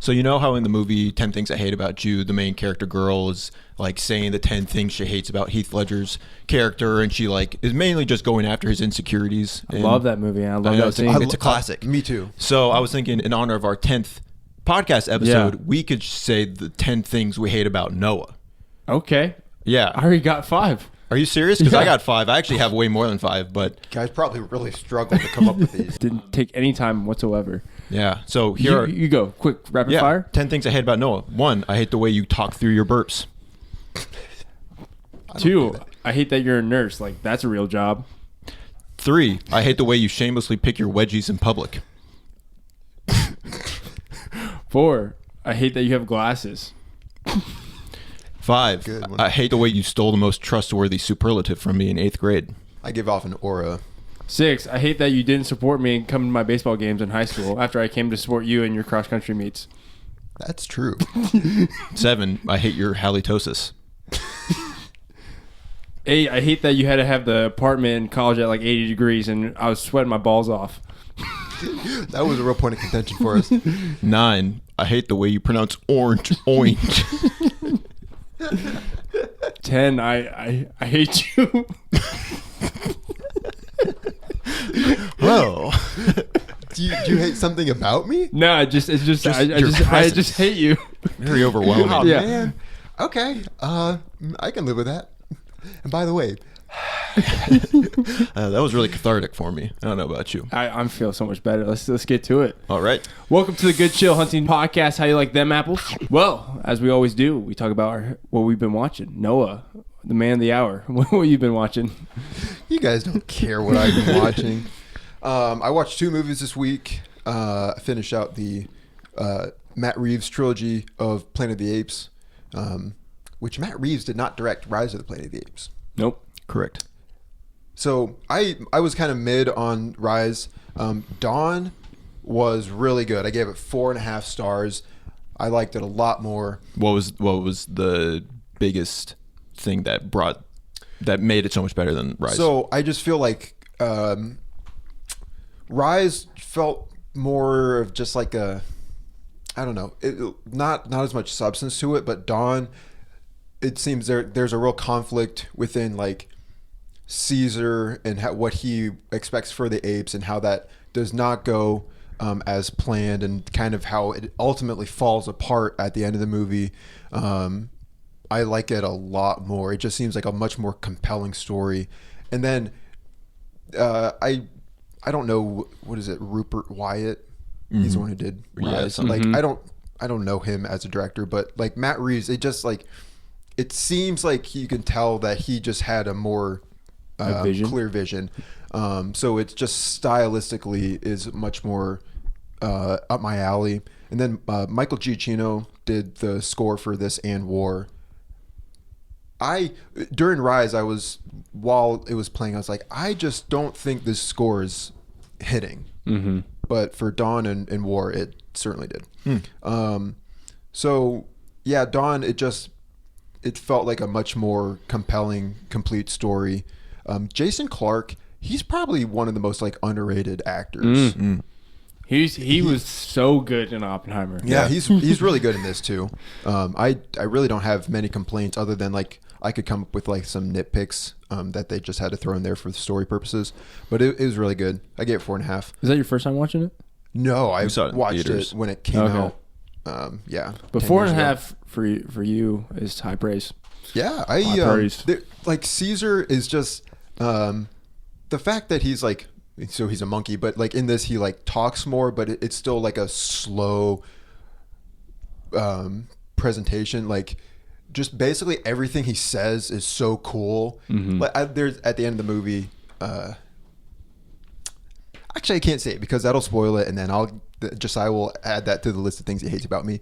So you know how in the movie 10 Things I Hate About You, the main character girl is like saying the 10 things she hates about Heath Ledger's character, and she like is mainly just going after his insecurities. I love that movie. I love that scene. It's a classic. Me too. So I was thinking, in honor of our 10th podcast episode, we could say the 10 things we hate about Noah. Okay. Yeah. I already got 5. Are you serious? Because I got 5. I actually have way more than 5, but Guys probably really struggled to come up with these. Didn't take any time whatsoever. yeah. So here You go. Quick, rapid fire. 10 things I hate about Noah. 1, I hate the way you talk through your burps. 2, I hate that you're a nurse. Like, that's a real job. 3, I hate the way you shamelessly pick your wedgies in public. 4, I hate that you have glasses. 5, Good one. I hate the way you stole the most trustworthy superlative from me in 8th grade. I give off an aura. 6, I hate that you didn't support me and come to my baseball games in high school after I came to support you in your cross-country meets. That's true. 7, I hate your halitosis. 8, I hate that you had to have the apartment in college at like 80 degrees and I was sweating my balls off. That was a real point of contention for us. 9, I hate the way you pronounce orange. 10, I hate you. Whoa. Do you hate something about me? No, I just your I just hate you. Very overwhelming. Oh, Yeah. man. Okay. I can live with that. And by the way, That was really cathartic for me. I don't know about you. I'm feeling so much better. Let's get to it. All right. Welcome to the Good Chill Hunting Podcast. How you like them apples? Well, as we always do, we talk about what we've been watching. Noah, the man of the hour. What have you been watching? you guys don't care what I've been watching. I watched 2 movies this week. I finished out the Matt Reeves trilogy of Planet of the Apes, which Matt Reeves did not direct Rise of the Planet of the Apes. Nope. Correct. So I was kind of mid on Rise. Dawn was really good. I gave it 4.5 stars. I liked it a lot more. What was the biggest thing that made it so much better than Rise? So I just feel like Rise felt more of just like a, I don't know, not as much substance to it, but Dawn, it seems there's a real conflict within like Caesar and what he expects for the apes and how that does not go as planned, and kind of how it ultimately falls apart at the end of the movie. I like it a lot more. It just seems like a much more compelling story. And then I don't know, what is it, Rupert Wyatt? Mm-hmm. He's the one who did Rise. Like I don't know him as a director, but like Matt Reeves, it just like, it seems like you can tell that he just had a more clear vision. So it's just stylistically is much more up my alley. And then Michael Giacchino did the score for this and War. During Rise, while it was playing, I was like, I just don't think this score is hitting. Mm-hmm. But for Dawn and War, it certainly did. So yeah, Dawn, it felt like a much more compelling, complete story. Jason Clarke, he's probably one of the most like underrated actors. He was so good in Oppenheimer. Yeah, he's really good in this too. I really don't have many complaints other than like I could come up with like some nitpicks that they just had to throw in there for the story purposes. But it was really good. I gave it 4.5. Is that your first time watching it? No, I saw it in watched theaters. it when it came out. Yeah, but 4.5 for you is high praise. Yeah, High praise. Like Caesar is just the fact that he's like, so he's a monkey, but like in this he like talks more, but it's still like a slow presentation. Like just basically everything he says is so cool. Like there's at the end of the movie. Actually, I can't say it because that'll spoil it, and then Josiah will add that to the list of things he hates about me.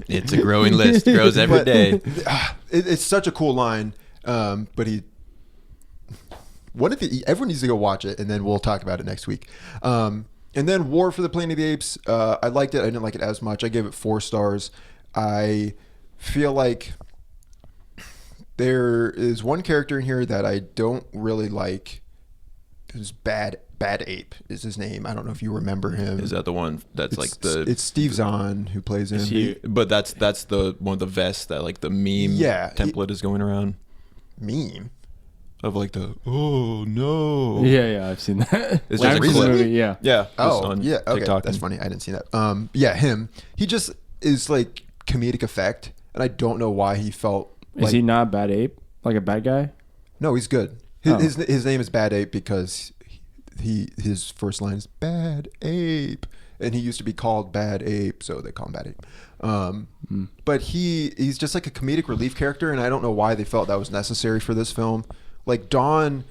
It's a growing list. Grows every day. It's such a cool line, but everyone needs to go watch it, and then we'll talk about it next week. And then War for the Planet of the Apes. I liked it. I didn't like it as much. I gave it 4 stars. I feel like there is one character in here that I don't really like. Who's bad Bad Ape is his name. I don't know if you remember him. Is that the one that's like the? It's Steve Zahn who plays him. But that's the one of the vests that like the meme template is going around. Meme of like the oh no. Yeah, I've seen that. Is that recently? Yeah. Oh, yeah. Okay, TikTok that's funny. I didn't see that. Yeah, him. He just is like comedic effect, and I don't know why he felt. Is he not Bad Ape? Like a bad guy? No, he's good. His name is Bad Ape because his first line is Bad Ape, and he used to be called Bad Ape, so they call him Bad Ape. But he's just like a comedic relief character, and I don't know why they felt that was necessary for this film. Like Dawn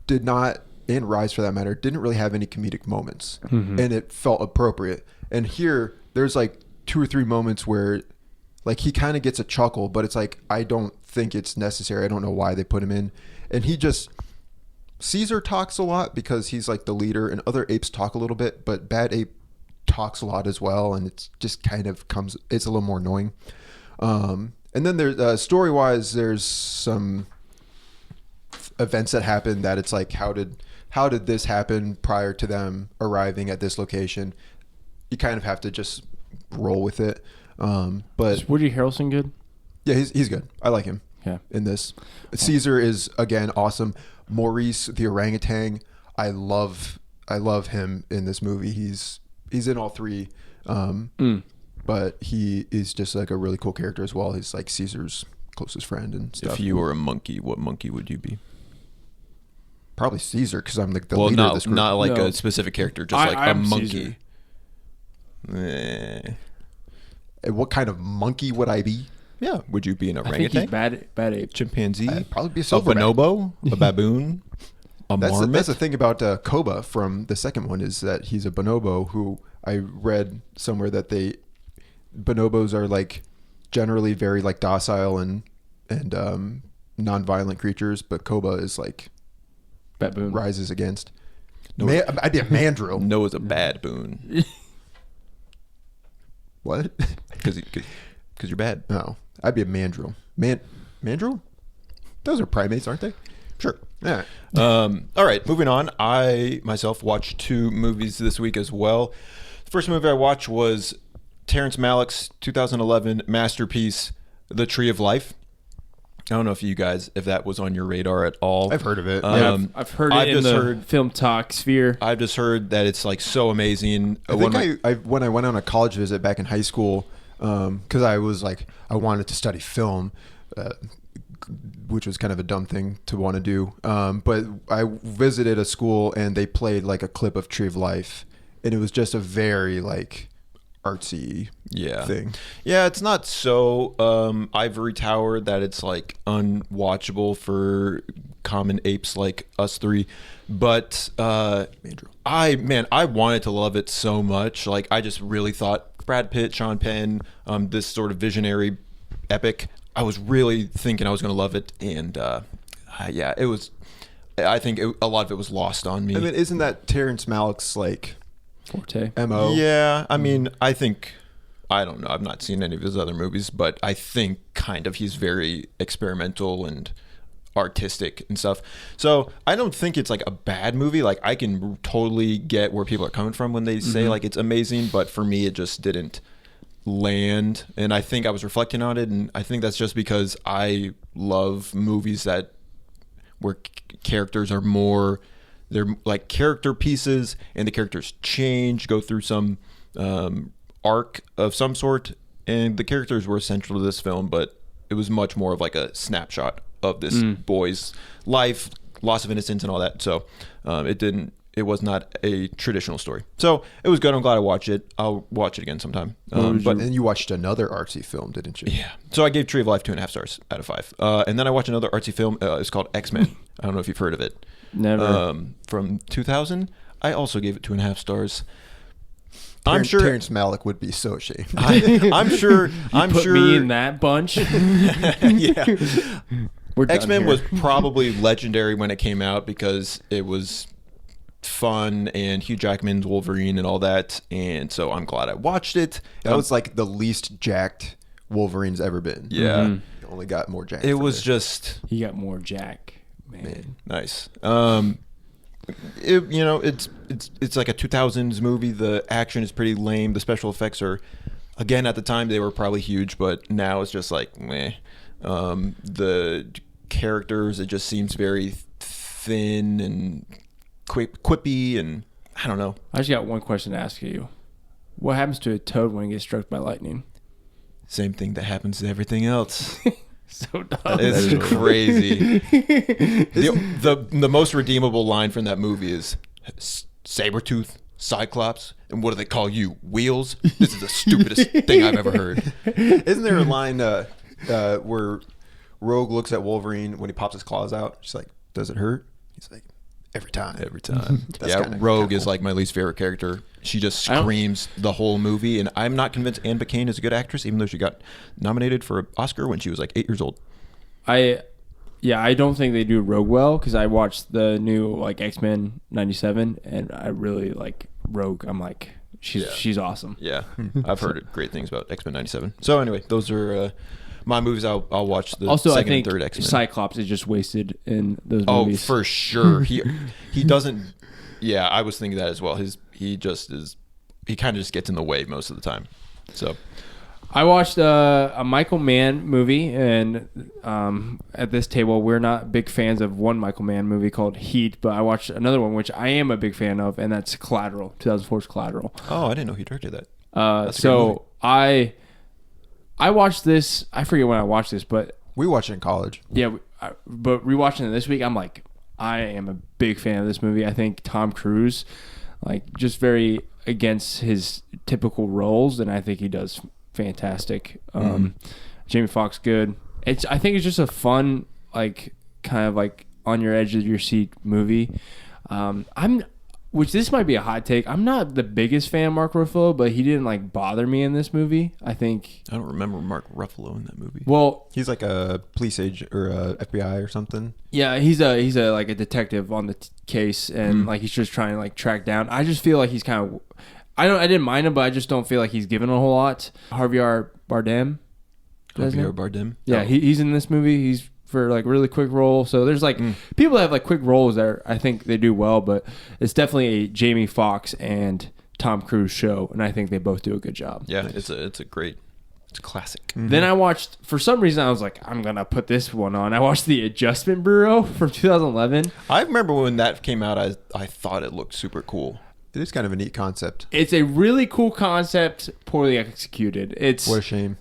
did not, and Rise for that matter, didn't really have any comedic moments, and it felt appropriate. And here, there's like 2 or 3 moments where like he kind of gets a chuckle, but it's like I don't think it's necessary. I don't know why they put him in. And he just Caesar talks a lot because he's like the leader, and other apes talk a little bit, but Bad Ape talks a lot as well, and it's just kind of it's a little more annoying. And then there's story wise, there's some events that happen that it's like how did this happen prior to them arriving at this location? You kind of have to just roll with it. But is Woody Harrelson good? Yeah, he's good. I like him. Yeah. In this, Caesar is again awesome. Maurice the orangutan, I love him in this movie. He's in all 3, but he is just like a really cool character as well. He's like Caesar's closest friend and stuff. If you were a monkey, what monkey would you be? Probably Caesar, because I'm like the leader of this group. Not like a specific character, just like a monkey. What kind of monkey would I be? Yeah, would you be an I orangutan? think he's bad ape. Chimpanzee? I'd probably be a A silverback. bonobo? A baboon? A marmot? That's the thing about Koba from the second one, is that he's a bonobo who I read somewhere that bonobos are like generally very like docile and non-violent creatures, but Koba is like baboon rises against. I'd be a mandrill. Noah's a bad boon. What? Because you're bad. No, I'd be a mandrill. Mandrill? Those are primates, aren't they? Sure. Yeah. All right, moving on. I myself watched 2 movies this week as well. The first movie I watched was Terrence Malick's 2011 masterpiece, The Tree of Life. I don't know if that was on your radar at all. I've heard of it. I've heard it in the film talk sphere. I've just heard that it's like so amazing. I think when I went on a college visit back in high school, because I was like, I wanted to study film, which was kind of a dumb thing to want to do. But I visited a school and they played like a clip of Tree of Life, and it was just a very like artsy thing. Yeah, it's not so ivory tower that it's like unwatchable for common apes like us 3, but I wanted to love it so much. Like I just really thought Brad Pitt, Sean Penn, this sort of visionary epic, I was really thinking I was going to love it, and it was. I think a lot of it was lost on me. I mean, isn't that Terrence Malick's like forte? MO? Yeah, I mean, I think, I don't know, I've not seen any of his other movies, but I think kind of he's very experimental and artistic and stuff. So I don't think it's like a bad movie. Like I can totally get where people are coming from when they say like it's amazing, but for me it just didn't land. And I think I was reflecting on it, and I think that's just because I love movies where characters are more, they're like character pieces, and the characters change, go through some arc of some sort, and the characters were essential to this film, but it was much more of like a snapshot of this boy's life, loss of innocence and all that. So it was not a traditional story. So it was good. I'm glad I watched it. I'll watch it again sometime. But then you watched another artsy film, didn't you? Yeah. So I gave Tree of Life 2.5 stars out of 5. And then I watched another artsy film. It's called X-Men. I don't know if you've heard of it. Never. From 2000. I also gave it 2.5 stars. I'm sure Terrence Malick would be so ashamed. I'm sure. Put me in that bunch. Yeah. X-Men here. was probably legendary when it came out because it was fun and Hugh Jackman's Wolverine and all that, and so I'm glad I watched it. That was like the least jacked Wolverine's ever been. Yeah. He only got more jacked. It was just He got more Jack, man. nice. It's like a 2000s movie. The action is pretty lame. The special effects are, again, at the time they were probably huge, but now it's just like meh. The characters, it just seems very thin and quippy, and I don't know. I just got one question to ask you. What happens to a toad when it gets struck by lightning? Same thing that happens to everything else. So dumb. It's crazy. The most redeemable line from that movie is Sabretooth, Cyclops, and what do they call you? Wheels? This is the stupidest thing I've ever heard. Isn't there a line where Rogue looks at Wolverine when he pops his claws out? She's like, "Does it hurt?" He's like, "Every time." Every time. Kinda Rogue cool. is like my least favorite character. She just screams the whole movie, and I'm not convinced Anne Bacane is a good actress, even though she got nominated for an Oscar when she was like 8 years old. I don't think they do Rogue well, because I watched the new like X-Men 97, and I really like Rogue. I'm like, she's awesome. Yeah, I've heard great things about X-Men 97. So anyway, those are my movies. I'll watch the Also, second I think and third X-Men. Cyclops is just wasted in those Oh, movies. for sure. He doesn't. Yeah, I was thinking that as well. He just is. He kind of just gets in the way most of the time. So I watched a Michael Mann movie, and at this table, we're not big fans of one Michael Mann movie called Heat, but I watched another one which I am a big fan of, and that's Collateral, 2004's Collateral. Oh, I didn't know he directed that. That's a good movie. So I watched this. I forget when I watched this, but We watched it in college. yeah, but rewatching it this week, I'm like, I am a big fan of this movie. I think Tom Cruise, like, just very against his typical roles, and I think he does fantastic. Jamie Foxx, good. I think it's just a fun, like, kind of like on your edge of your seat movie. Which this might be a hot take. I'm not the biggest fan of Mark Ruffalo, but he didn't like bother me in this movie. I think. I don't remember Mark Ruffalo in that movie. Well, He's like a police agent or a FBI or something. yeah, he's a like a detective on the case, and like he's just trying to like track down. I just feel like he's kind of. I didn't mind him, but I just don't feel like he's given a whole lot. Javier Bardem. Javier Bardem. Yeah, he's in this movie. He's for like really quick role. So there's like people that have like quick roles that I think they do well, but it's definitely a Jamie Foxx and Tom Cruise show, and I think they both do a good job. Yeah, it's a classic. Then I watched, for some reason I was like, I'm gonna put this one on. I watched The Adjustment Bureau from 2011. I remember when that came out, I thought it looked super cool. It is kind of a neat concept. It's a really cool concept, poorly executed. What a shame.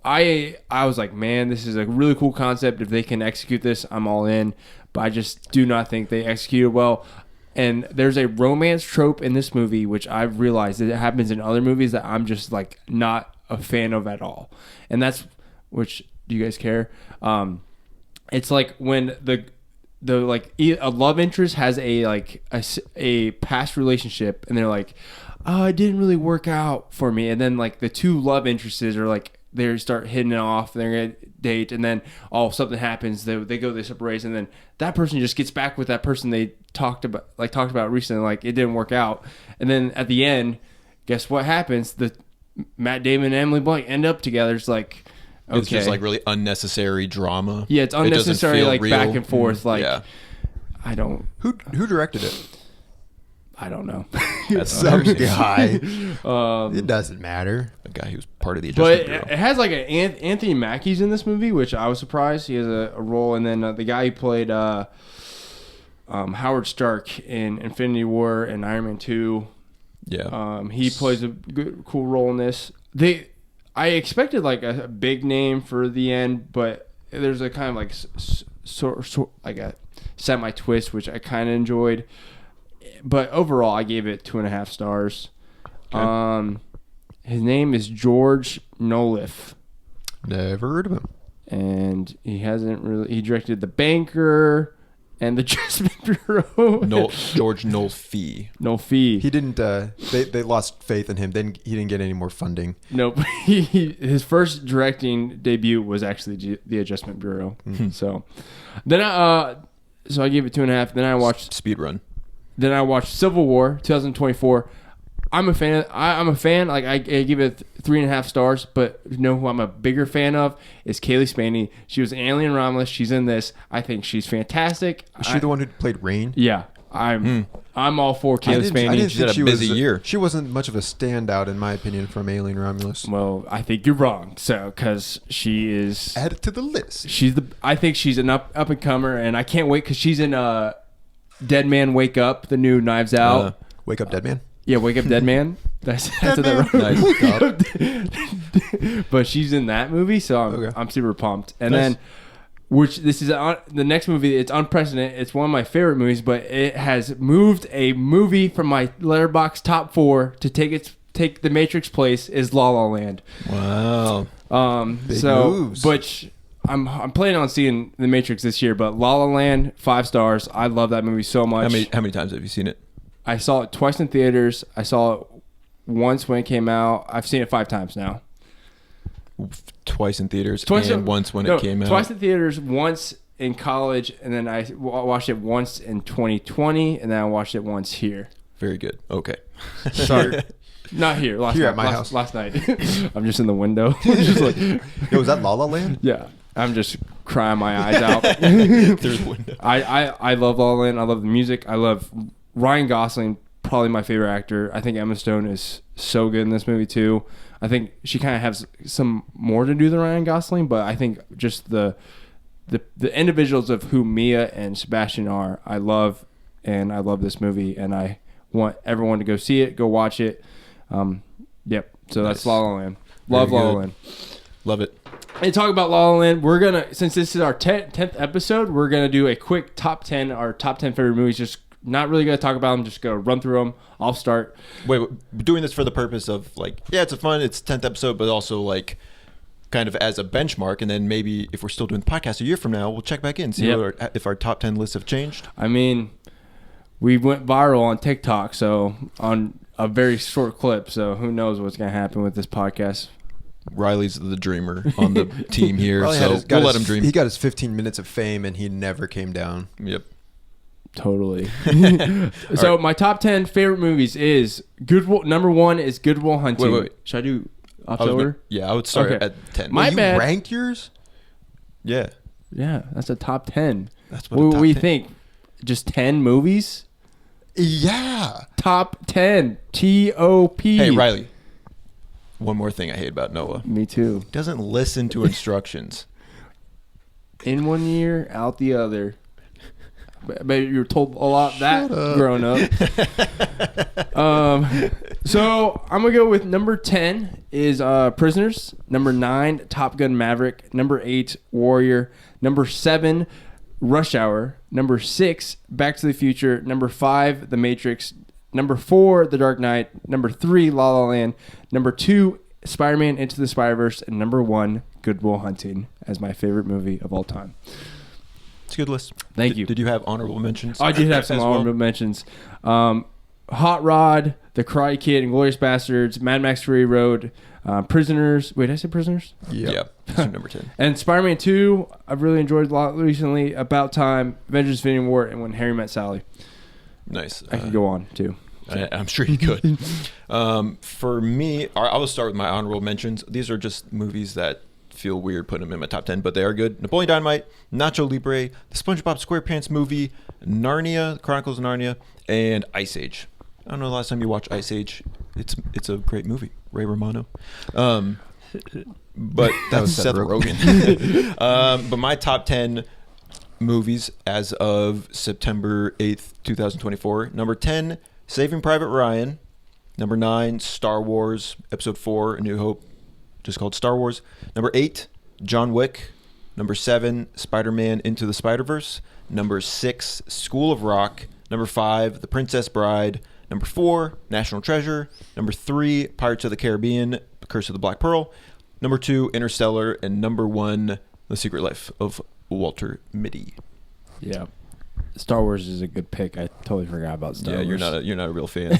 I was like, man, this is a really cool concept. If they can execute this, I'm all in. But I just do not think they executed well. And there's a romance trope in this movie, which I've realized that it happens in other movies that I'm just like not a fan of at all. And that's, which, do you guys care? It's like when the like a love interest has a past relationship, and they're like, oh, it didn't really work out for me. And then like the two love interests are like, they start hitting it off, they're gonna date, and then something happens, they go this separate, and then that person just gets back with that person they talked about recently, like it didn't work out, and then at the end, guess what happens? The Matt Damon and Emily Blunt end up together. It's like, okay, It's just like really unnecessary drama. Yeah, it's unnecessary, like real. Back and forth. Like, yeah. I don't. Who directed it? I don't know. That's Some embarrassing. guy. It doesn't matter. A guy who's part of the But Adjustment Bureau. it has like Anthony Mackie's in this movie, which I was surprised. He has a role, and then the guy who played Howard Stark in Infinity War and Iron Man 2. Yeah. He plays a good, cool role in this. I expected like a big name for the end, but there's a kind of like sort like a semi twist, which I kind of enjoyed. But overall, I gave it 2.5 stars. Okay. His name is George Noliff. Never heard of him. And he directed The Banker and The Adjustment Bureau. George Nolfi. Nolfi. He didn't. They lost faith in him. He didn't get any more funding. Nope. His first directing debut was actually The Adjustment Bureau. Mm-hmm. So then I gave it 2.5. Then I watched Speedrun. Then I watched Civil War 2024. I'm a fan. Like I give it 3.5 stars. But you know who I'm a bigger fan of is Kaylee Spaney. She was Alien Romulus. She's in this. I think she's fantastic. Was she the one who played Rain? Yeah. I'm all for I Kayla didn't Spaney. She's had a think busy year. She wasn't much of a standout, in my opinion, from Alien Romulus. Well, I think you're wrong. So, because she is, Add it to the list. I think she's an up and comer, and I can't wait because she's in Dead Man Wake Up, the new Knives Out. Wake Up Dead Man. Yeah, Wake Up Dead Man. That's that right. But she's in that movie, so I'm super pumped. And then, this is the next movie. It's unprecedented. It's one of my favorite movies, but it has moved a movie from my Letterboxd top 4 to take the Matrix place. Is La La Land. Wow. Big moves. But I'm planning on seeing the Matrix this year. But La La Land, 5 stars. I love that movie so much. How many times have you seen it? I saw it twice in theaters. I saw it once when it came out. I've seen it 5 times now. Twice in theaters and once when it came out. Twice in theaters, once in college, and then I watched it once in 2020, and then I watched it once here. Very good. Okay. Sorry. Not here. Last Here night, at my house. Last night. I'm just in the window. Just like, Yo, was that La La Land? yeah. I'm just crying my eyes out. Through the window. I love La La Land. I love the music. I love Ryan Gosling, probably my favorite actor. I think Emma Stone is so good in this movie too. I think she kind of has some more to do than Ryan Gosling, but I think just the individuals of who Mia and Sebastian are, I love this movie, and I want everyone to go see it, go watch it. Yep. So that's La La Land. Love La La Land. Love it. And talk about La La Land, we're gonna, since this is our 10th episode, we're gonna do a quick top 10 favorite movies. Just not really gonna talk about them, just gonna run through them. I'll start. Wait, doing this for the purpose of like, yeah, it's 10th episode, but also like kind of as a benchmark, and then maybe if we're still doing the podcast a year from now, we'll check back in, see if our top 10 lists have changed. I mean, we went viral on TikTok, so on a very short clip, so who knows what's gonna happen with this podcast. Riley's the dreamer on the team here, Riley so we'll let him dream. He got his 15 minutes of fame, and he never came down. Yep. Totally. So my top 10 favorite movies is number 1 is Good Will Hunting. Wait. Should I do opposite order? Yeah, I would start Okay. at 10. My you bad. ranked yours? Yeah. Yeah, that's a top 10. That's what What a do top we 10. think? Just 10 movies? Yeah. Top 10. T-O-P. Hey, Riley. One more thing I hate about Noah. Me too. Doesn't listen to instructions. In one ear, out the other. But you were told a lot that growing up. So I'm gonna go with number 10 is Prisoners. Number 9, Top Gun Maverick. Number 8, Warrior. Number 7, Rush Hour. Number 6, Back to the Future. Number 5, The Matrix. Number 4, The Dark Knight. Number 3, La La Land. Number 2, Spider-Man Into the Spider-Verse. And number 1, Good Will Hunting as my favorite movie of all time. It's a good list. Thank you. Did you have honorable mentions? I did have some as well? honorable mentions. Hot Rod, The Karate Kid, Inglourious Bastards, Mad Max Fury Road, Prisoners. Wait, did I say Prisoners? Yeah. That's number 10. And Spider-Man 2, I've really enjoyed a lot recently. About Time, Avengers Infinity War, and When Harry Met Sally. Nice. I could go on, too. I'm sure you could. For me, I will start with my honorable mentions. These are just movies that feel weird putting them in my top 10, but they are good. Napoleon Dynamite, Nacho Libre, the SpongeBob SquarePants movie, Narnia, Chronicles of Narnia, and Ice Age. I don't know the last time you watched Ice Age. It's a great movie. Ray Romano. But that was Seth Rogen. But my top 10 movies as of September 8th, 2024. Number 10, Saving Private Ryan. Number 9, Star Wars Episode 4, A New Hope, just called Star Wars. Number 8, John Wick. Number 7, Spider-Man Into the Spider-Verse. Number 6, School of Rock. Number 5, The Princess Bride. Number 4, National Treasure. Number 3, Pirates of the Caribbean, Curse of the Black Pearl. Number 2, Interstellar. And number 1, The Secret Life of Walter Mitty. Yeah. Star Wars is a good pick. I totally forgot about Star Wars. Yeah, you're not a real fan.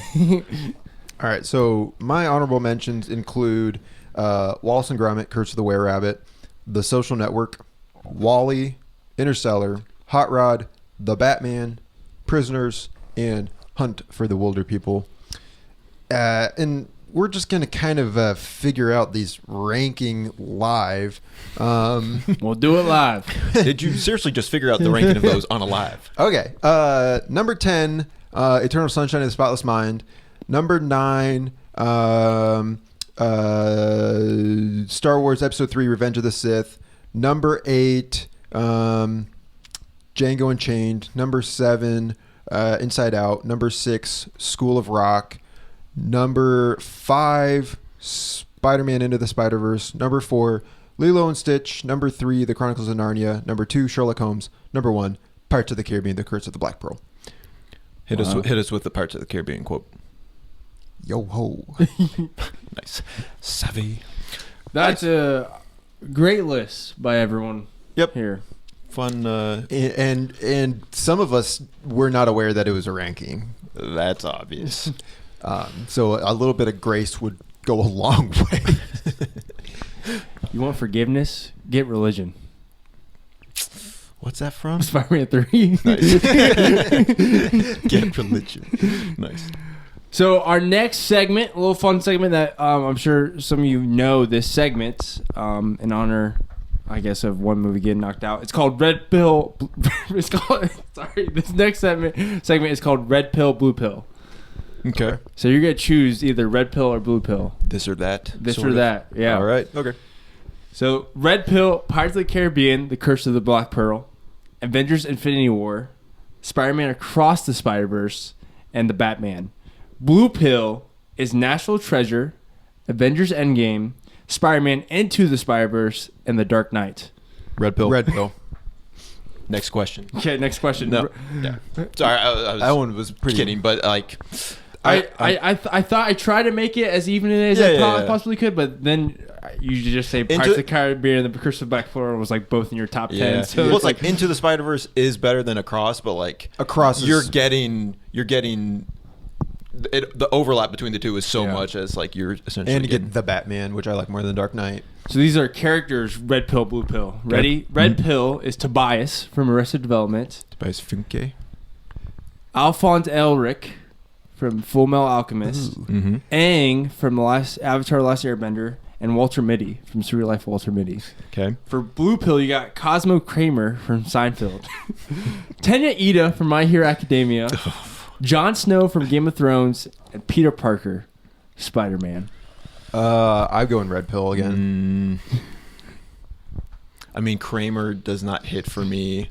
All right, so my honorable mentions include Wallace and Gromit, Curse of the Were-Rabbit, The Social Network, WALL-E, Interstellar, Hot Rod, The Batman, Prisoners, and Hunt for the Wilder People. In we're just gonna kind of figure out these ranking live. We'll do it live. Did you seriously just figure out the ranking of those on a live? Okay. Number 10, Eternal Sunshine of the Spotless Mind. Number 9, Star Wars Episode 3, Revenge of the Sith. Number 8, Django Unchained. Number 7, Inside Out. Number 6, School of Rock. Number 5, Spider-Man Into the Spider-Verse. Number 4, Lilo and Stitch. Number 3, The Chronicles of Narnia. Number 2, Sherlock Holmes. Number 1, Pirates of the Caribbean, The Curse of the Black Pearl. Hit us with the Pirates of the Caribbean quote. Yo ho. Nice. Savvy. That's a great list by everyone. Yep. Here. Fun. And some of us were not aware that it was a ranking. That's obvious. So a little bit of grace would go a long way. You want forgiveness? Get religion. What's that from? Spider-Man 3. Nice. Get religion. Nice. So our next segment, a little fun segment that I'm sure some of you know this segment in honor, I guess, of one movie getting knocked out. It's called Red Pill. It's called. Sorry, this next segment is called Red Pill, Blue Pill. Okay. So you're gonna choose either red pill or blue pill. This or that. This sort or of. that. Yeah. All right. Okay. So red pill: Pirates of the Caribbean, The Curse of the Black Pearl, Avengers: Infinity War, Spider-Man Across the Spider-Verse, and The Batman. Blue pill is National Treasure, Avengers: Endgame, Spider-Man Into the Spider-Verse, and The Dark Knight. Red pill. Red pill. Next question. Okay, next question. No. Yeah. Sorry, I was That one was pretty kidding, but like, I thought I tried to make it as even as I possibly could, but then you just say Pirates of the Caribbean and The Curse of the Black Pearl was like both in your top 10. So well, it's like Into the Spider-Verse is better than Across, but like Across you're getting the overlap between the two is so Yeah. much as like you're essentially and you get The Batman, which I like more than Dark Knight. So these are characters, red pill, blue pill. Ready? Red pill is Tobias from Arrested Development. Tobias Funke. Alphonse Elric from Full Metal Alchemist. Mm-hmm. Aang from the last Avatar: The Last Airbender. And Walter Mitty from Surreal Life of Walter Mitty. Okay. For blue pill, you got Cosmo Kramer from Seinfeld. Tenya Ida from My Hero Academia. Jon Snow from Game of Thrones. And Peter Parker, Spider-Man. I'm going red pill again. I mean, Kramer does not hit for me.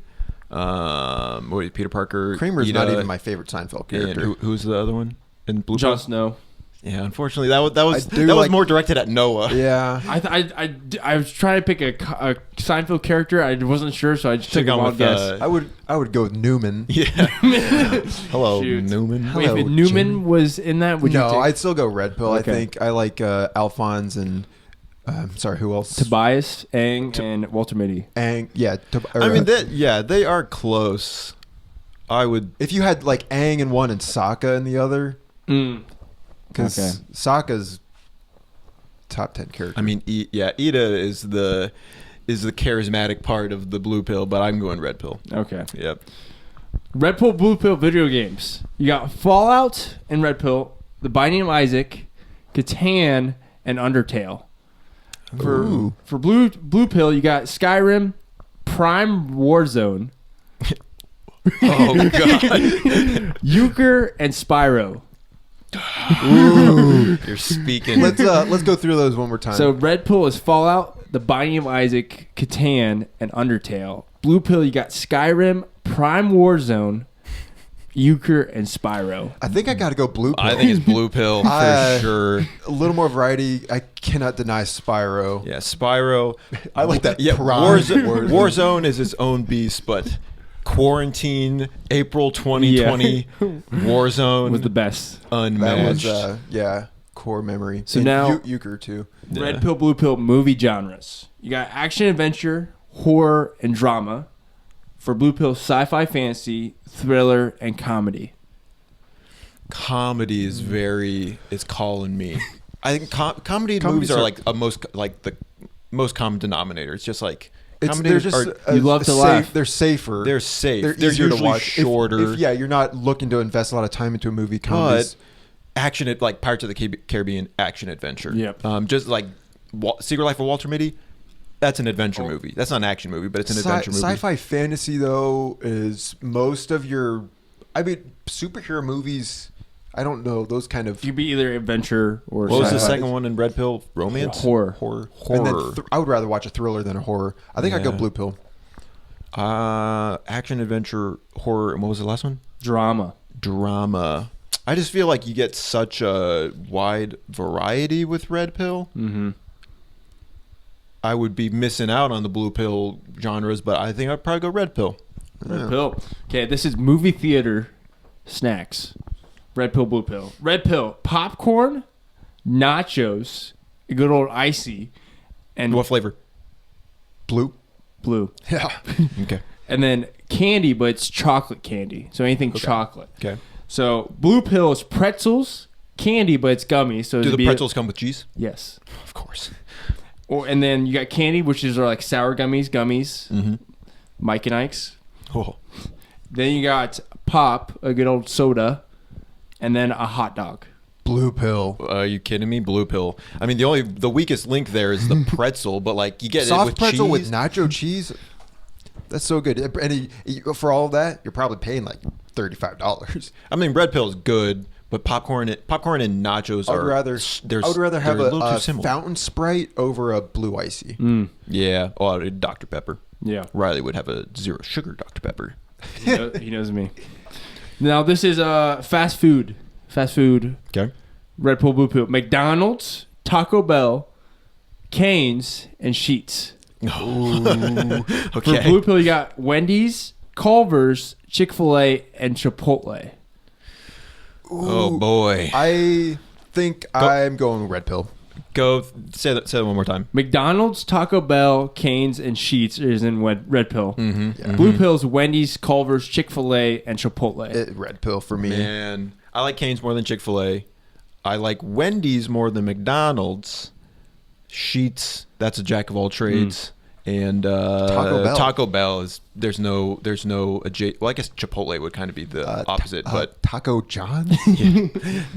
Peter Parker. Kramer's Ida, not even my favorite Seinfeld character. And who's the other one? In Blue Jon Pill? Snow. Yeah, unfortunately, that was like- more directed at Noah. Yeah. I was trying to pick a Seinfeld character. I wasn't sure, so I just took a wild guess. I would go with Newman. Yeah. Hello, Shoot. Newman. Wait, Hello, if Newman Jim. was in that, would you No, take I'd still go red pill. Okay. I think I like Alphonse and sorry, who else? Tobias, Aang, and Walter Mitty? Aang. Yeah. I mean, they are close. I would. if you had like Aang in one and Sokka in the other, because Okay. Sokka's top 10 character. I mean, Ida is the charismatic part of the blue pill, but I'm going red pill. Okay. Yep. Red pill, blue pill video games. You got Fallout and red pill, The Binding of Isaac, Catan, and Undertale. Ooh. For blue pill, you got Skyrim, Prime Warzone, Oh God. Euchre, and Spyro. Ooh. You're speaking. Let's go through those one more time. So red pill is Fallout, The Binding of Isaac, Catan, and Undertale. Blue pill, you got Skyrim, Prime Warzone, Euchre, and Spyro. I think I got to go blue pill. I think it's blue pill for sure. A little more variety. I cannot deny Spyro. Yeah, Spyro. I like that. Yeah, Prime Warzone is its own beast, but Quarantine, April 2020, Warzone Was the best. unmatched. That was core memory. So And now- Euchre too. Yeah. Red pill, blue pill, movie genres. You got action, adventure, horror, and drama. For blue pill, sci-fi, fantasy, thriller, and comedy. Comedy is it's calling me. I think comedy Comedies movies are are- like the most common denominator. It's just like They're comedies just are You love to safe, laugh. They're safer. they're safe. They're They're easier to usually watch. shorter. If you're not looking to invest a lot of time into a movie, comedies. action, like Pirates of the Caribbean action adventure. Yep. Just like Secret Life of Walter Mitty. That's an adventure movie. That's not an action movie, but it's an adventure movie. Sci-fi fantasy, though, is most of your... I mean, superhero movies, I don't know, those kind of... You could be either adventure or What was the sci-fi. second one in Red Pill? Romance? Horror. And then I would rather watch a thriller than a horror. I think I'd go Blue Pill. Action, adventure, horror, and what was the last one? Drama. I just feel like you get such a wide variety with Red Pill. Mm-hmm. I would be missing out on the Blue Pill genres, but I think I'd probably go Red Pill. Red Pill. Okay, this is movie theater snacks. Red Pill, Blue Pill. Red Pill, popcorn, nachos, a good old icy, and What flavor? Blue? blue. Yeah. Okay. And then candy, but it's chocolate candy. So anything chocolate. Okay. So Blue Pill is pretzels, candy, but it's gummy. So Do it'd the be pretzels come with cheese? yes. Of course. And then you got candy, which is like sour gummies, Mm-hmm. Mike and Ike's. Oh. Then you got pop, a good old soda, and then a hot dog. Blue Pill. Are you kidding me? Blue Pill. I mean, the weakest link there is the pretzel, but like you get it Soft with pretzel cheese. with nacho cheese. That's so good. And for all of that, you're probably paying like $35. I mean, Red Pill is good, but popcorn and nachos I are. would rather have they're little a too similar. fountain Sprite over a blue icy. Yeah. Oh, Dr. Pepper. Yeah. Riley would have a zero sugar Dr. Pepper. He knows me. Now this is fast food. Fast food. Okay. Red Pill, Blue Pill. McDonald's, Taco Bell, Cane's, and Sheetz. For Okay. Blue Pill, you got Wendy's, Culver's, Chick-fil-A, and Chipotle. Oh boy. I think I'm going Red Pill. Go say that one more time. McDonald's, Taco Bell, Cane's, and Sheetz is in Red Pill. Mm-hmm. Blue Pill's Wendy's, Culver's, Chick-fil-A, and Chipotle. Red Pill for me. Man, I like Cane's more than Chick-fil-A. I like Wendy's more than McDonald's. Sheetz, that's a jack of all trades. And Taco Bell is there's no well, I guess Chipotle would kind of be the opposite, but Taco John.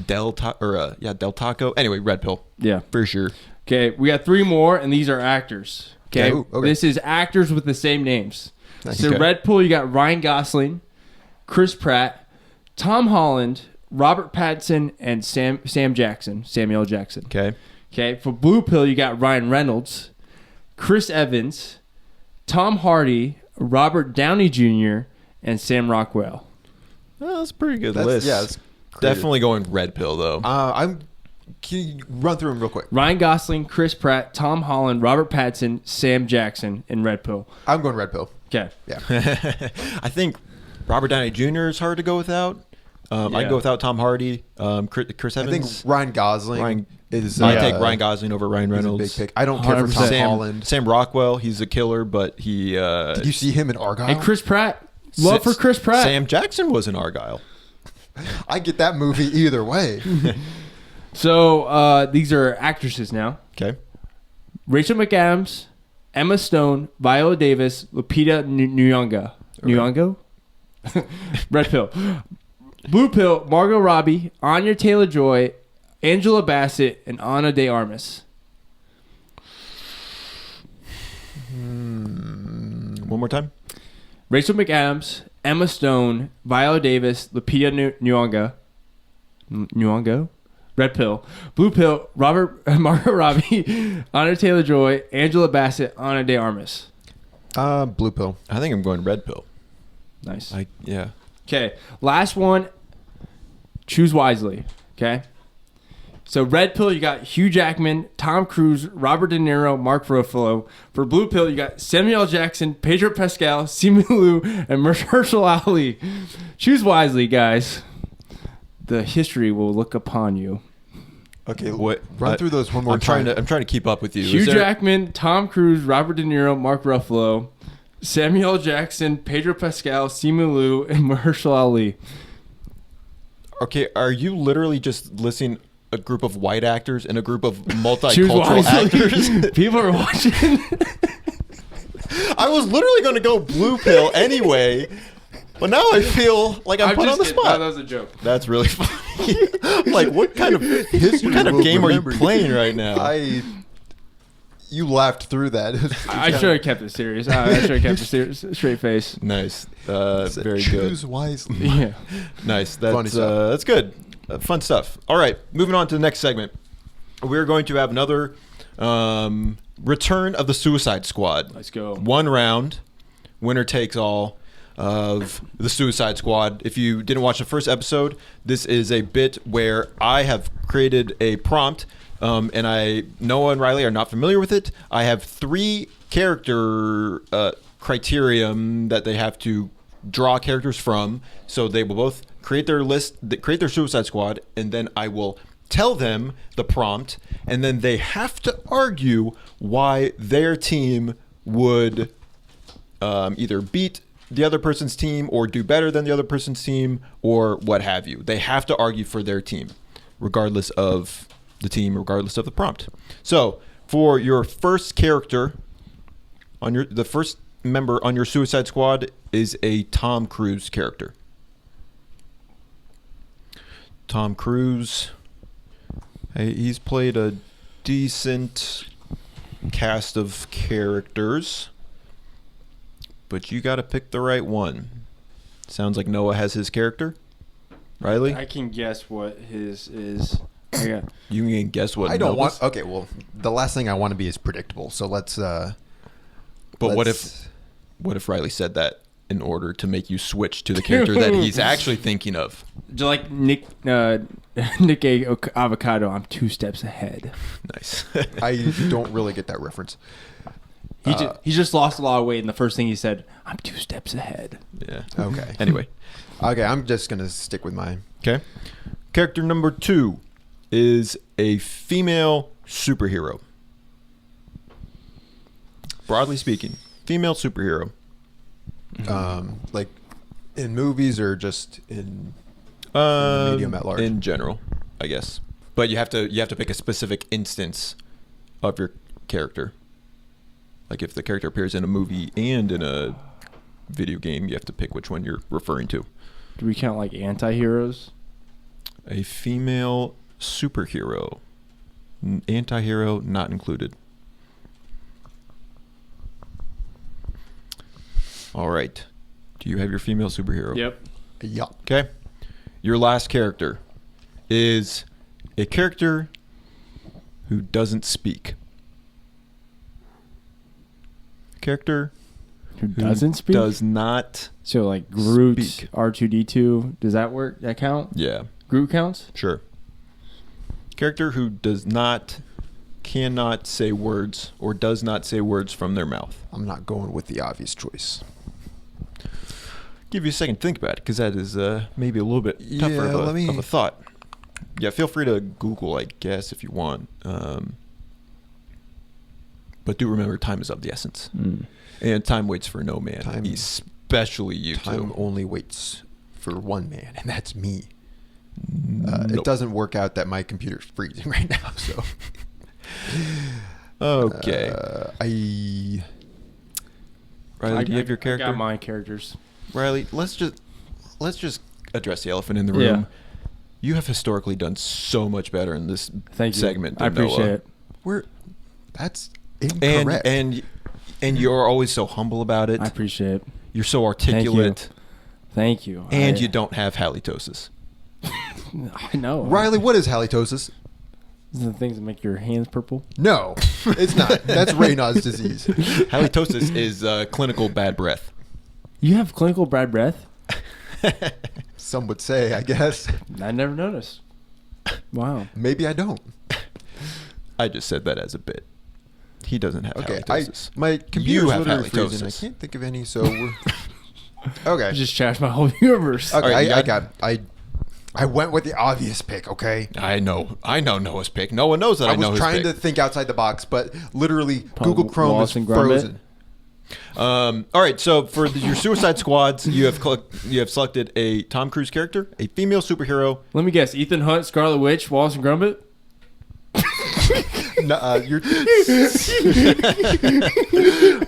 Del Taco. Anyway, Red Pill. Yeah. For sure. Okay, we got 3 more, and these are actors. Okay, Ooh, okay. This is actors with the same names. Nice. So Okay. Red Pill, you got Ryan Gosling, Chris Pratt, Tom Holland, Robert Pattinson, and Samuel Jackson. Okay. Okay, for Blue Pill, you got Ryan Reynolds, Chris Evans, Tom Hardy, Robert Downey Jr., and Sam Rockwell. Well, that's a pretty good That's- list. yeah, that's creative. Definitely going Red Pill though. Can you run through them real quick? Ryan Gosling, Chris Pratt, Tom Holland, Robert Pattinson, Sam Jackson, and Red Pill. I'm going Red Pill. Okay. Yeah. I think Robert Downey Jr. is hard to go without. I'd go without Tom Hardy. Chris I think Evans. Ryan Gosling is. I take Ryan Gosling over Ryan He's a Reynolds. big pick. I don't care for 100%. Tom Holland. Sam Rockwell, he's a killer, but he. Did you see him in Argyle? And Chris Pratt. Love for Chris Pratt. Sam Jackson was in Argyle. I get that movie either way. So these are actresses now. Okay. Rachel McAdams, Emma Stone, Viola Davis, Lupita Nyong'o. Nyong'o? Red Pill. Blue Pill, Margot Robbie, Anya Taylor-Joy, Angela Bassett, and Ana de Armas. One more time. Rachel McAdams, Emma Stone, Viola Davis, Lupita Nyong'o. Red Pill. Blue Pill, Margot Robbie, Anya Taylor-Joy, Angela Bassett, Ana de Armas. Blue Pill. I think I'm going Red Pill. Nice. Yeah. Okay, last one. Choose wisely. Okay. So Red Pill, you got Hugh Jackman, Tom Cruise, Robert De Niro, Mark Ruffalo. For Blue Pill, you got Samuel L. Jackson, Pedro Pascal, Simu Liu, and Mahershala Ali. Choose wisely, guys. The history will look upon you. Okay, What? run through those one more time. I'm trying to keep up with you. Hugh Jackman, Tom Cruise, Robert De Niro, Mark Ruffalo, Samuel L. Jackson, Pedro Pascal, Simu Liu, and Mahershala Ali. Okay, are you literally just listing a group of white actors and a group of Choose multicultural wisely. actors? People are watching. I was literally going to go Blue Pill anyway, But now I feel like I'm put on the spot. No, that was a joke. That's really funny. Like, what kind of game are you playing right now? You laughed through that. I should have kept it serious. I should have kept a serious, straight face. Nice. Very good. Choose wisely. Yeah. Nice. That's good. Fun stuff. All right. Moving on to the next segment. We're going to have another return of the Suicide Squad. Let's go. 1 round. Winner takes all of the Suicide Squad. If you didn't watch the first episode, this is a bit where I have created a prompt. And Noah and Riley are not familiar with it. I have 3 character criterion that they have to draw characters from. So they will both create their list, create their Suicide Squad, and then I will tell them the prompt, and then they have to argue why their team would either beat the other person's team or do better than the other person's team or what have you. They have to argue for their team, regardless of the team, regardless of the prompt. So for your first character on the first member on your Suicide Squad is a Tom Cruise character. Tom Cruise, he's played a decent cast of characters, but you got to pick the right one. Sounds like Noah has his character. Riley, I can guess what his is. You can guess what. I don't want. Okay, well, the last thing I want to be is predictable. So let's. But what if Riley said that in order to make you switch to the character that he's actually thinking of? Like Nick Avocado, I'm 2 steps ahead. Nice. I don't really get that reference. He just lost a lot of weight, and the first thing he said, I'm 2 steps ahead. Yeah. Okay. Anyway. Okay, I'm just gonna stick with mine. Okay. Character number 2 is a female superhero. Broadly speaking, female superhero. Like in movies or just in the medium at large? In general, I guess. But you have to pick a specific instance of your character. Like if the character appears in a movie and in a video game, you have to pick which one you're referring to. Do we count like anti-heroes? A female superhero. Anti-hero not included. All right. Do you have your female superhero? Yep. Yeah. Okay. Your last character is a character who doesn't speak. Character Who doesn't speak? Does not. So like Groot, speak. R2D2. Does that work? That count? Yeah. Groot counts? Sure. Character who cannot say words or does not say words from their mouth. I'm not going with the obvious choice. Give you a second to think about it, because that is maybe a little bit tougher of a thought. Yeah, feel free to Google, I guess, if you want. But do remember, time is of the essence. And time waits for no man, especially you two. Time only waits for one man, and that's me. Nope. It doesn't work out that my computer's freezing right now, so... Okay. Riley, do you have your character? I got my characters. Riley, let's just address the elephant in the room. Yeah. You have historically done so much better in this segment. I appreciate it. That's incorrect. And you're always so humble about it. I appreciate it. You're so articulate. Thank you. And you don't have halitosis. I know. Riley, what is halitosis? These are the things that make your hands purple. No, it's not. That's Raynaud's disease. Halitosis is clinical bad breath. You have clinical bad breath? Some would say, I guess. I never noticed. Wow. Maybe I don't. I just said that as a bit. He doesn't have halitosis. My computer's You have literally halitosis. freezing. I can't think of any, so we're... Okay. You just trashed my whole universe. Okay, right, I went with the obvious pick, okay? I know Noah's pick. Noah knows that I know his pick. I was trying to think outside the box, but literally Google Chrome is Wallace and Gromit. frozen. All right, so for your Suicide Squads, you have selected a Tom Cruise character, a female superhero. Let me guess. Ethan Hunt, Scarlet Witch, Wallace and Gromit?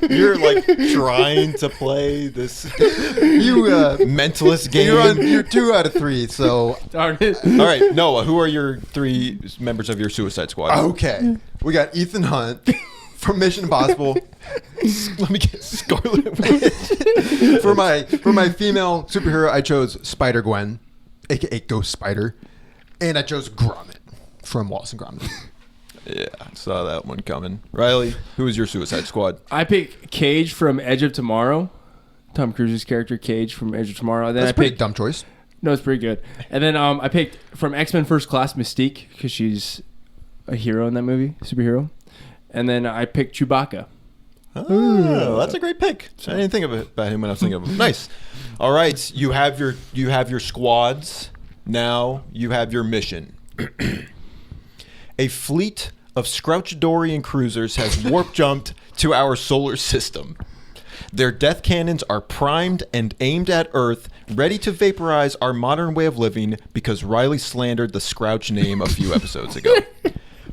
You're like trying to play this mentalist game. You're 2 out of 3. So Darn it. All right, Noah, who are your 3 members of your Suicide Squad? okay, we got Ethan Hunt from Mission Impossible. Let me get Scarlet Witch. For my female superhero, I chose Spider-Gwen, aka Ghost Spider, and I chose Gromit from Wallace and Gromit. Yeah, saw that one coming. Riley, who is your Suicide Squad? I picked Cage from Edge of Tomorrow. Tom Cruise's character Cage from Edge of Tomorrow. Then That's I a pretty picked, dumb choice. No, it's pretty good. And then I picked from X-Men First Class Mystique because she's a hero in that movie, superhero. And then I picked Chewbacca. Oh, that's a great pick. I didn't think about him when I was thinking of him. Nice. All right, you have your squads. Now you have your mission. A fleet of Scrouchadorian cruisers has warp jumped to our solar system. Their death cannons are primed and aimed at Earth, ready to vaporize our modern way of living because Riley slandered the Scrouch name a few episodes ago.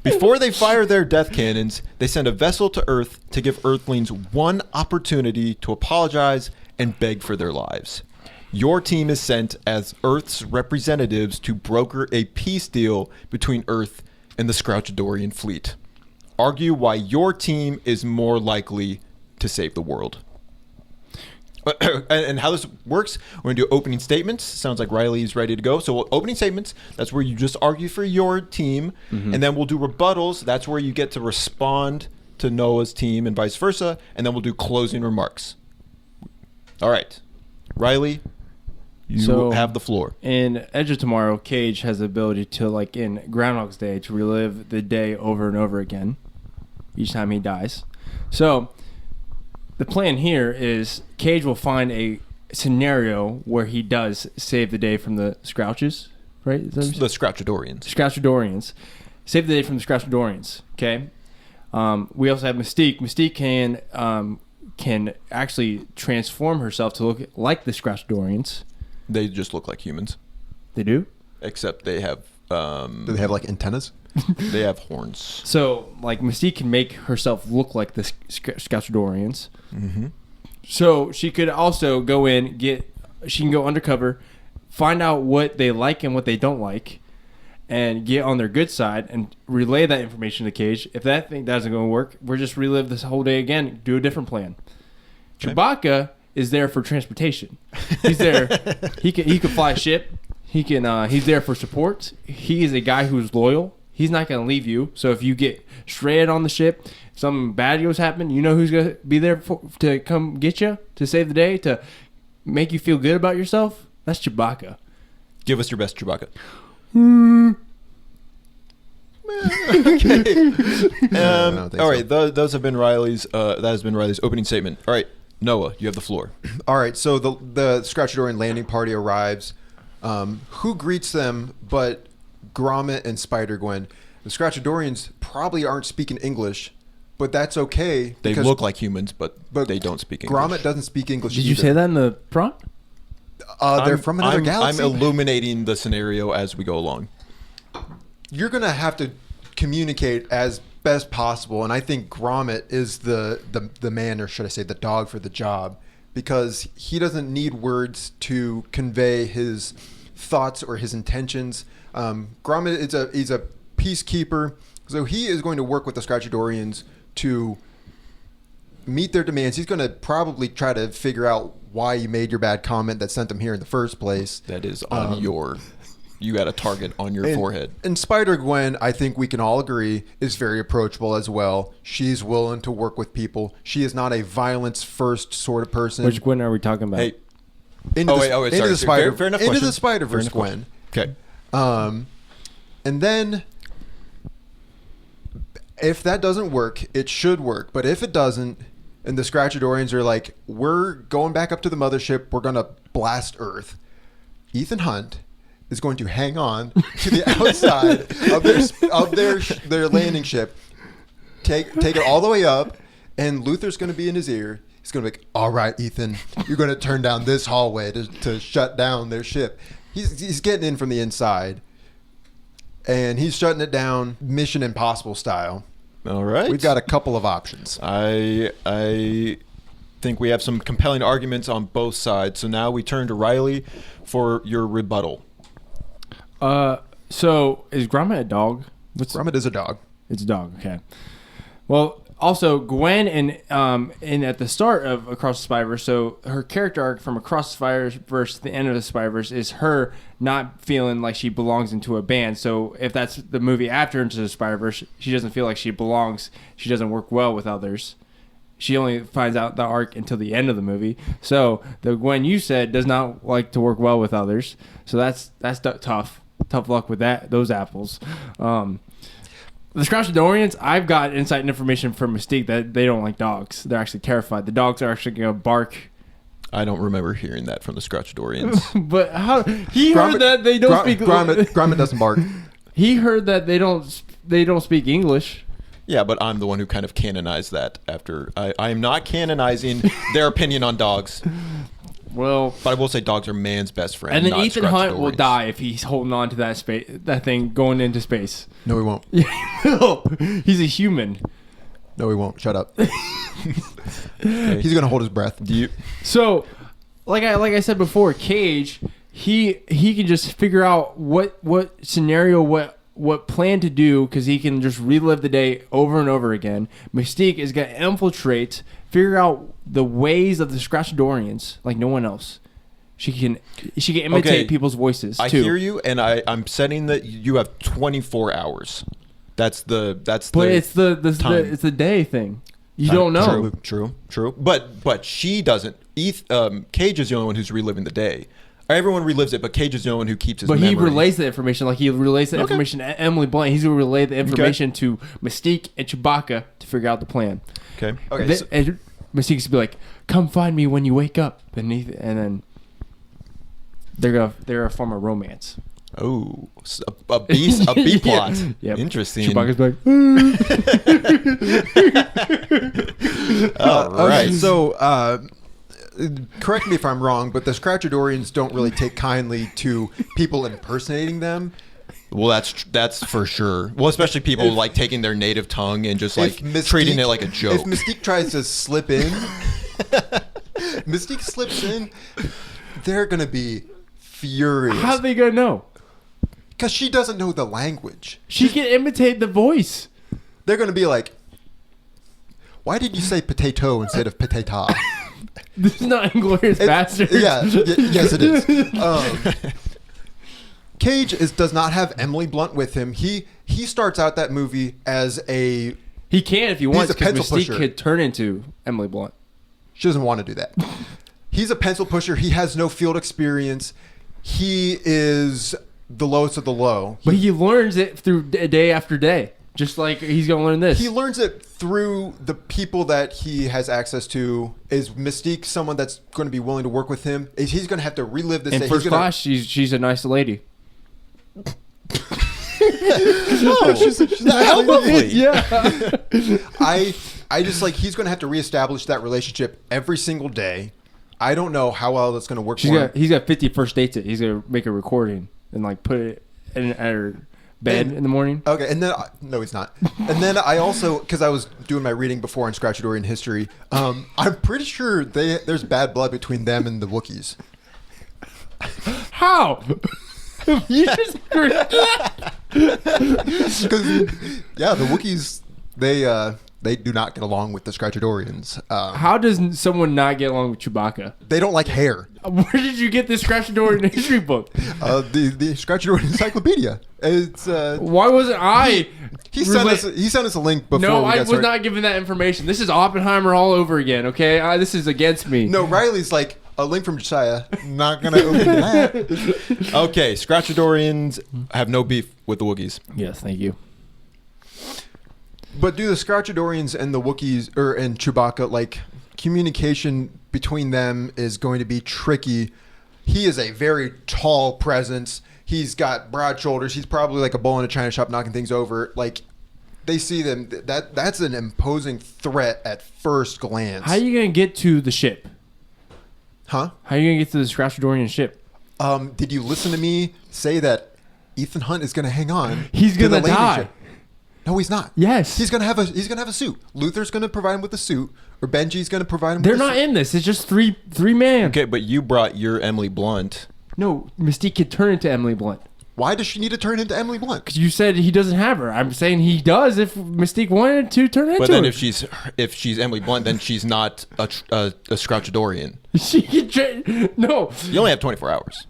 Before they fire their death cannons, they send a vessel to Earth to give Earthlings one opportunity to apologize and beg for their lives. Your team is sent as Earth's representatives to broker a peace deal between Earth and the Scrouchadorian fleet. Argue why your team is more likely to save the world. And how this works, we're going to do opening statements. Sounds like Riley's ready to go. So opening statements, that's where you just argue for your team. Mm-hmm. And then we'll do rebuttals. That's where you get to respond to Noah's team and vice versa. And then we'll do closing remarks. All right. Riley, you have the floor. In Edge of Tomorrow, Cage has the ability to, like in Groundhog's Day, to relive the day over and over again each time he dies. So the plan here is Cage will find a scenario where he does save the day from the Scrouches, right? Is that what you said? The Scrouchadorians. Scrouchadorians. Save the day from the Scrouchadorians, okay? We also have Mystique. Mystique can actually transform herself to look like the Scrouchadorians. They just look like humans. They do? Except they have... Do they have like antennas? They have horns. So, like, Mystique can make herself look like the Scrouchadorians. Mm-hmm. So she could also go in, she can go undercover, find out what they like and what they don't like, and get on their good side and relay that information to Cage. If that thing doesn't go work, we're just relive this whole day again, do a different plan. Okay. Chewbacca is there for transportation. He's there. He can fly a ship. He's there for support. He is a guy who's loyal. He's not going to leave you. So if you get stranded on the ship, something bad goes happen, you know who's going to be there to come get you, to save the day, to make you feel good about yourself? That's Chewbacca. Give us your best Chewbacca. Okay. All right. Those have been Riley's. That has been Riley's opening statement. All right, Noah, you have the floor. All right. So the Scrouchadorian landing party arrives. Who greets them but Gromit and Spider-Gwen? The Scrouchadorians probably aren't speaking English, but that's okay. They look like humans, but they don't speak English. Gromit doesn't speak English Did you say that in the prompt? They're from another galaxy. I'm illuminating the scenario as we go along. You're going to have to communicate as best possible, and I think Gromit is the man, or should I say the dog, for the job, because he doesn't need words to convey his thoughts or his intentions. Gromit he's a peacekeeper, so he is going to work with the Scrouchadorians to meet their demands. He's going to probably try to figure out why you made your bad comment that sent them here in the first place. That is on you got a target on your forehead. And Spider-Gwen, I think we can all agree, is very approachable as well. She's willing to work with people. She is not a violence-first sort of person. Which Gwen are we talking about? Hey. Into the Spider-Verse Gwen. Okay. And then, if that doesn't work, it should work. But if it doesn't, and the Scrouchadorians are like, we're going back up to the mothership, we're going to blast Earth, Ethan Hunt is going to hang on to the outside of their landing ship, take it all the way up, and Luther's going to be in his ear. He's going to be like, all right, Ethan, you're going to turn down this hallway to shut down their ship. He's getting in from the inside, and he's shutting it down Mission Impossible style. All right. We've got a couple of options. I think we have some compelling arguments on both sides. So now we turn to Riley for your rebuttal. So is Gromit a dog? Gromit is a dog. It's a dog. Okay. Well, also Gwen and at the start of Across the Spider-Verse, so her character arc from Across the Spider-Verse to the end of the Spider-Verse is her not feeling like she belongs into a band. So if that's the movie after Into the Spider-Verse, she doesn't feel like she belongs. She doesn't work well with others. She only finds out the arc until the end of the movie. So the Gwen you said does not like to work well with others. So that's tough. Tough luck with those apples. The Scrouchadorians, I've got inside information from Mystique that they don't like dogs. They're actually terrified. The dogs are actually going to bark. I don't remember hearing that from the Scrouchadorians. But how he heard that they don't speak. Gromit doesn't bark. He heard that they don't speak English. Yeah, but I'm the one who kind of canonized that after. I am not canonizing their opinion on dogs. Well, but I will say dogs are man's best friend. And then not Ethan Hunt will die if he's holding on to that thing going into space. No, he won't. Yeah, he will. He's a human. No, he won't. Shut up. He's gonna hold his breath. So, like I said before, Cage, he can just figure out what scenario, what plan to do, because he can just relive the day over and over again. Mystique is gonna infiltrate, figure out the ways of the Scrouchadorians like no one else. She can imitate people's voices too. I hear you, and I'm setting that you have 24 hours. But it's the day thing. You don't know. True. But she doesn't. Cage is the only one who's reliving the day. Everyone relives it, but Cage is the only one who keeps his memory. He relays the information, like he relays the information to Emily Blunt. He's going to relay the information to Mystique and Chewbacca to figure out the plan. Okay. And Mystique's be like, "Come find me when you wake up," and then they're gonna form a romance. Oh, a B plot. Yep. Interesting. Chewbacca's like, all right. Okay, so correct me if I'm wrong, but the Scrouchadorians don't really take kindly to people impersonating them. Well, that's for sure. Well, especially people like taking their native tongue and just like treating it like a joke. If Mystique tries to slip in, Mystique slips in, they're gonna be furious. how are they gonna know? Because she doesn't know the language. She can imitate the voice. They're gonna be like, "Why did you say potato instead of potato?" This is not Inglourious Basterds. Yes, it is. Cage does not have Emily Blunt with him. He starts out that movie as he can if he wants, because pencil Mystique pusher. could turn into Emily Blunt. She doesn't want to do that. He's a pencil pusher. He has no field experience. He is the lowest of the low. But he learns it through day after day. Just like he's going to learn this. He learns it through the people that he has access to. Is Mystique someone that's going to be willing to work with him? He's going to have to relive this. In First Class, she's a nice lady. Oh, she's not lovely. Yeah. I just like he's going to have to reestablish that relationship every single day. I don't know how well that's going to work for him. He's got 50 first dates. He's going to make a recording and like put it at her bed in the morning. Okay, and then no, he's not. And then I also, because I was doing my reading before on Scrouchadorian history, I'm pretty sure there's bad blood between them and the Wookiees. How? You just heard that? Because the Wookiees they do not get along with the Scrouchadorians. How does someone not get along with Chewbacca? They don't like hair. Where did you get this Scrouchadorian history book? The Scrouchadorian Encyclopedia. It's why wasn't I? He sent us a link before. No, we I got was started. not given that information. This is Oppenheimer all over again. Okay, this is against me. No, Riley's like a link from Josiah. Not gonna open that. Okay, Scrouchadorians have no beef with the Wookiees. Yes, thank you. But do the Scrouchadorians and the Wookiees and Chewbacca, like, communication between them is going to be tricky. He is a very tall presence. He's got broad shoulders. He's probably like a bull in a china shop knocking things over. Like, they see them. That's an imposing threat at first glance. How are you gonna get to the ship? Huh? How are you gonna get to the Scrouchadorian ship? Did you listen to me say that Ethan Hunt is going to hang on? He's to the gonna landing die. ship? No, he's not. Yes. He's gonna have a suit. Luther's gonna provide him with a suit, or Benji's gonna provide him. They're with a not suit. in this. It's just three man. Okay, but you brought your Emily Blunt. No, Mystique could turn into Emily Blunt. Why does she need to turn into Emily Blunt? Because you said he doesn't have her. I'm saying he does if Mystique wanted to turn into her. But then if she's Emily Blunt, then she's not a Scrouchadorian. She can no. You only have 24 hours.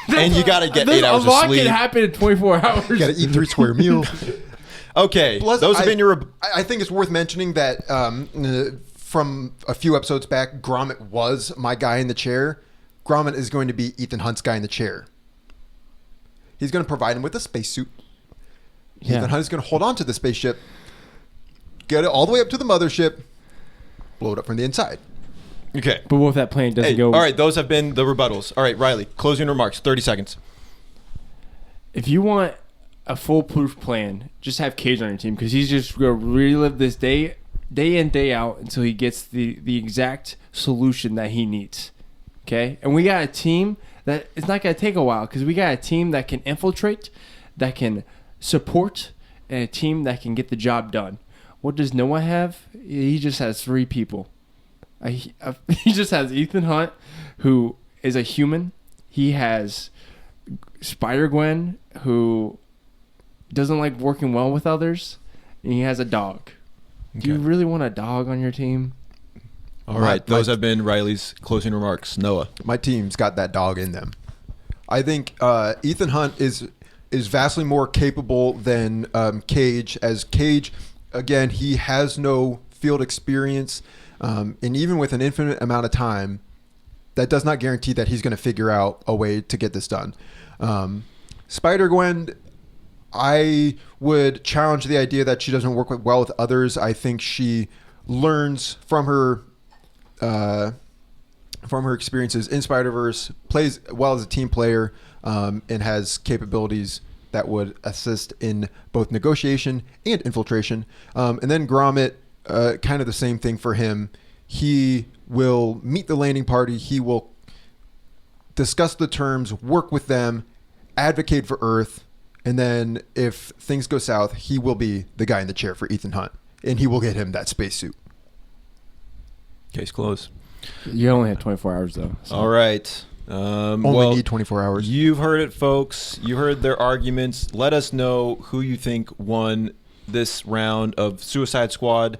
And you got to get 8 hours A lot of sleep. can happen in 24 hours. You gotta eat 3 square meals. Okay, Plus, those have been your... I think it's worth mentioning that from a few episodes back, Gromit was my guy in the chair. Gromit is going to be Ethan Hunt's guy in the chair. He's going to provide him with a spacesuit. Yeah. Ethan Hunt is going to hold on to the spaceship, get it all the way up to the mothership, blow it up from the inside. Okay. But what if that plane doesn't go? All right, those have been the rebuttals. All right, Riley, closing remarks, 30 seconds. If you want a foolproof plan, just have Cage on your team because he's just going to relive this day in, day out until he gets the exact solution that he needs. Okay? And we got a team that it's not going to take a while because we got a team that can infiltrate, that can support, and a team that can get the job done. What does Noah have? He just has 3 people. He just has Ethan Hunt, who is a human. He has Spider-Gwen, who doesn't like working well with others, and he has a dog. Do you really want a dog on your team? All right, those have been Riley's closing remarks. Noah. My team's got that dog in them. I think Ethan Hunt is vastly more capable than Cage. As Cage, again, he has no field experience, and even with an infinite amount of time, that does not guarantee that he's going to figure out a way to get this done. Spider-Gwen, I would challenge the idea that she doesn't work well with others. I think she learns from her experiences in Spider-Verse, plays well as a team player, and has capabilities that would assist in both negotiation and infiltration. And then Gromit, kind of the same thing for him. He will meet the landing party. He will discuss the terms, work with them, advocate for Earth, and then if things go south, he will be the guy in the chair for Ethan Hunt, and he will get him that spacesuit. Case closed. You only have 24 hours, though. So. All right. Only need 24 hours. You've heard it, folks. You heard their arguments. Let us know who you think won this round of Suicide Squad.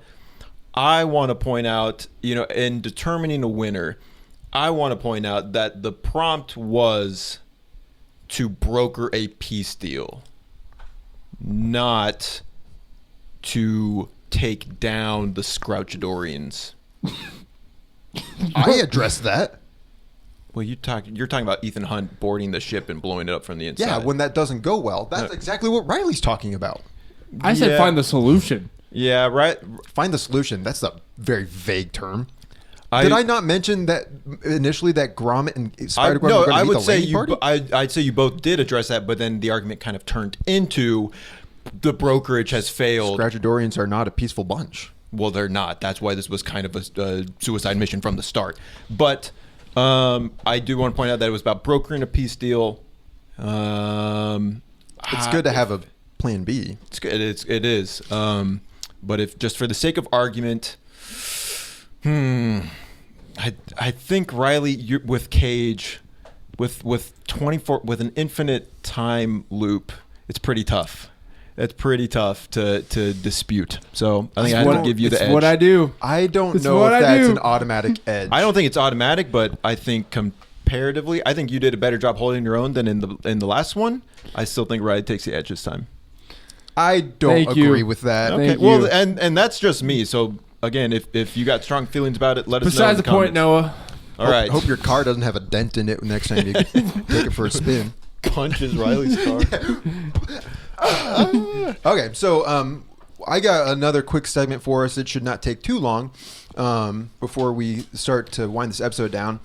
I want to point out, in determining a winner, I want to point out that the prompt was to broker a peace deal, not to take down the Scrouchadorians. I addressed that. Well, you're talking about Ethan Hunt boarding the ship and blowing it up from the inside. Yeah, when that doesn't go well. That's exactly what Riley's talking about. I said find the solution. Yeah, right. Find the solution. That's a very vague term. Did I not mention that initially that Gromit and Spider-Gwen were going to meet the landing party? I'd say you both did address that, but then the argument kind of turned into the brokerage has failed. Scrouchadorians are not a peaceful bunch. Well, they're not. That's why this was kind of a suicide mission from the start. But I do want to point out that it was about brokering a peace deal. It's good to have a plan B. It's good. It is. But if just for the sake of argument, I think Riley with Cage, with 24 with an infinite time loop, it's pretty tough. It's pretty tough to dispute. So I think I have to give you the edge. It's what I do. I don't know if that's an automatic edge. I don't think it's automatic, but I think comparatively, I think you did a better job holding your own than in the last one. I still think Riley takes the edge this time. I don't agree with that. Okay. Well, and that's just me. So again, if you got strong feelings about it, let us know. Besides the point, Noah. All right. Hope your car doesn't have a dent in it next time you take it for a spin. Punches Riley's car. Okay, so I got another quick segment for us. It should not take too long before we start to wind this episode down.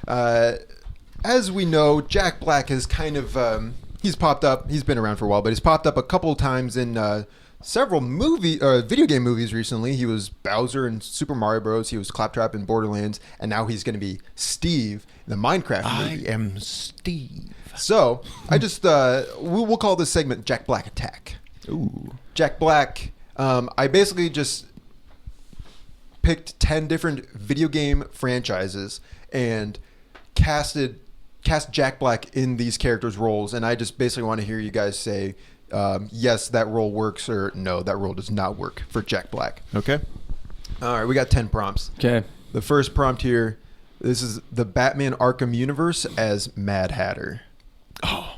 As we know, Jack Black has kind of he's popped up. He's been around for a while, but he's popped up a couple of times in several video game movies recently. He was Bowser in Super Mario Bros. He was Claptrap in Borderlands, and now he's going to be Steve in the Minecraft movie. I am Steve. So I just we'll call this segment Jack Black Attack. Ooh. Jack Black. I basically just picked 10 different video game franchises and cast Jack Black in these characters' roles, and I just basically want to hear you guys say, yes, that role works, or no, that role does not work for Jack Black. Okay. All right, we got 10 prompts. Okay. The first prompt here, this is the Batman Arkham universe as Mad Hatter. Oh,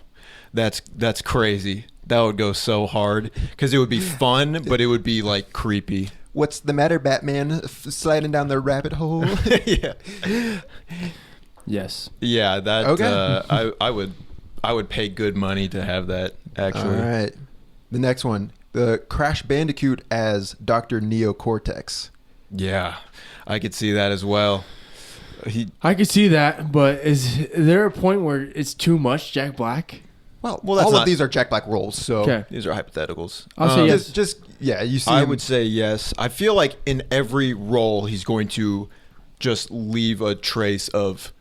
that's crazy. That would go so hard because it would be fun, but it would be like creepy. What's the matter, Batman? Sliding down the rabbit hole? Yeah. Yes. Yeah, that Okay. I would pay good money to have that actually. All right. The next one, the Crash Bandicoot as Dr. Neocortex. Yeah. I could see that as well. I could see that, but is there a point where it's too much Jack Black? Well, that's all not- of these are Jack Black roles, so Okay. These are hypotheticals. I'll say yes. just you see. I him- would say yes. I feel like in every role he's going to just leave a trace of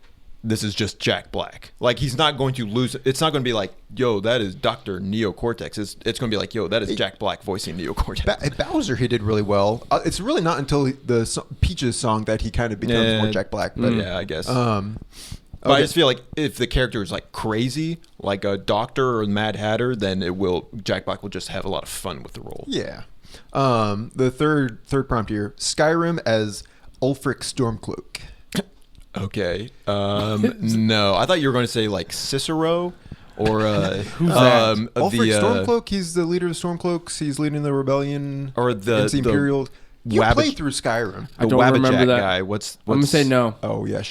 this is just Jack Black. Like he's not going to lose. It's not going to be like, yo, that is Dr. Neocortex. It's going to be like, yo, that is Jack Black voicing Neocortex. Bowser, he did really well. It's really not until the Peaches song that he kind of becomes more Jack Black. But yeah, I guess. Okay. But I just feel like if the character is like crazy, like a doctor or Mad Hatter, then Jack Black will just have a lot of fun with the role. Yeah. The third prompt here, Skyrim as Ulfric Stormcloak. Okay. No, I thought you were going to say like Cicero or Who's that? Ulfric Stormcloak, he's the leader of Stormcloaks. He's leading the rebellion or the Imperial. You Wabbit- played through Skyrim. I the don't remember Wabbajack that. guy. What's I'm gonna say no. Oh yeah, I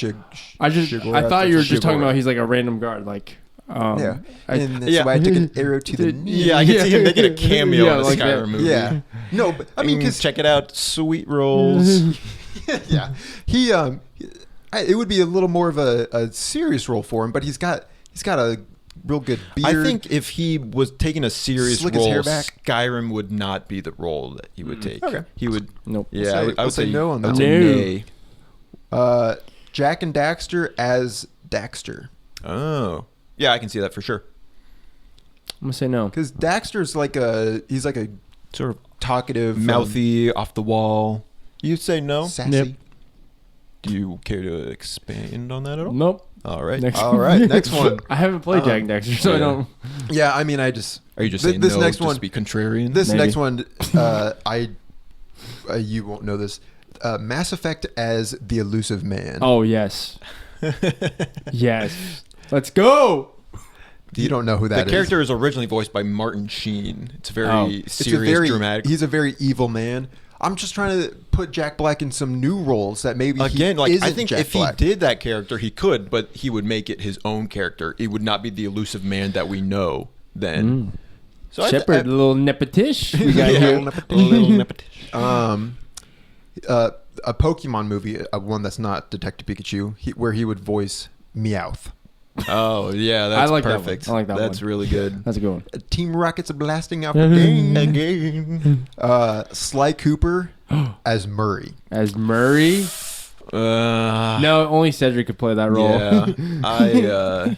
thought you were just talking about he's like a random guard, like. Yeah, I- and that's yeah. why I took an arrow to the knee. Yeah, I can see him making a cameo Yeah, in a like that. Skyrim movie. Yeah, no, but I mean, because check it out, sweet rolls. yeah, it would be a little more of a serious role for him, but he's got a real good beard. I think if he was taking a serious Slick his role, hair back. Skyrim would not be the role that he would take. Okay. He would. Nope. Yeah, We'll I would say no on that I would one. say nay. Jack and Daxter as Daxter, Oh, yeah, I can see that for sure. I'm gonna say no. because Daxter's he's like a Sort of talkative, mouthy, off the wall. You'd say no. sassy. Yep. Do you care to expand on that at all? Nope. All right. Next. All right, next one. I haven't played Jack and Dexter, so I yeah. don't. Yeah, I mean, I just Are you just saying this no next just one? to be contrarian? This Maybe. next one, you won't know this. Mass Effect as the Elusive Man. Oh yes. Yes. Let's go. You don't know who that the is. character is originally voiced by Martin Sheen. It's very Oh. It's serious, dramatic. He's a very evil man. I'm just trying to put Jack Black in some new roles that maybe Again, he like isn't I think Jack if Black. he did that character, he could, but he would make it his own character. It would not be the elusive man that we know then. So Shepard, little nepetish. We got yeah, here. little nepetish. A Pokemon movie, one that's not Detective Pikachu, where he would voice Meowth. Oh yeah, that's I like that one. perfect. I like that That's one. really good. That's a good one. Team Rocket's blasting out again. Again. Sly Cooper as Murray. As Murray. No, only Cedric could play that role. Yeah,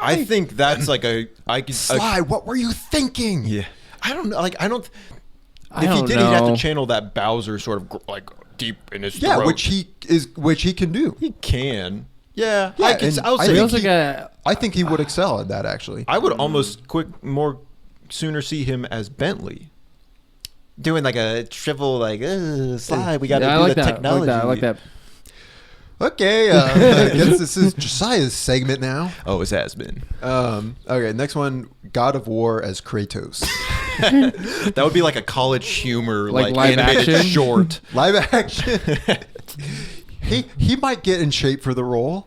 I think that's like Sly, what were you thinking? yeah. I don't know. Like I don't. I If he don't did, he'd have know. to channel that Bowser sort of like deep in his Yeah, throat. which he can do. he can. Yeah, Yeah, I can. and I'll I say We think also he- got. I think he would excel at that, actually. I would almost more sooner see him as Bentley. Doing like a shrivel, like, Sly, we got to Yeah, I do like the that. technology. I like that. Okay, I guess this is Josiah's segment now. Oh, it has been. Okay, next one, God of War as Kratos. That would be like a college humor, Like like, live animated action? short. Live action. he might get in shape for the role.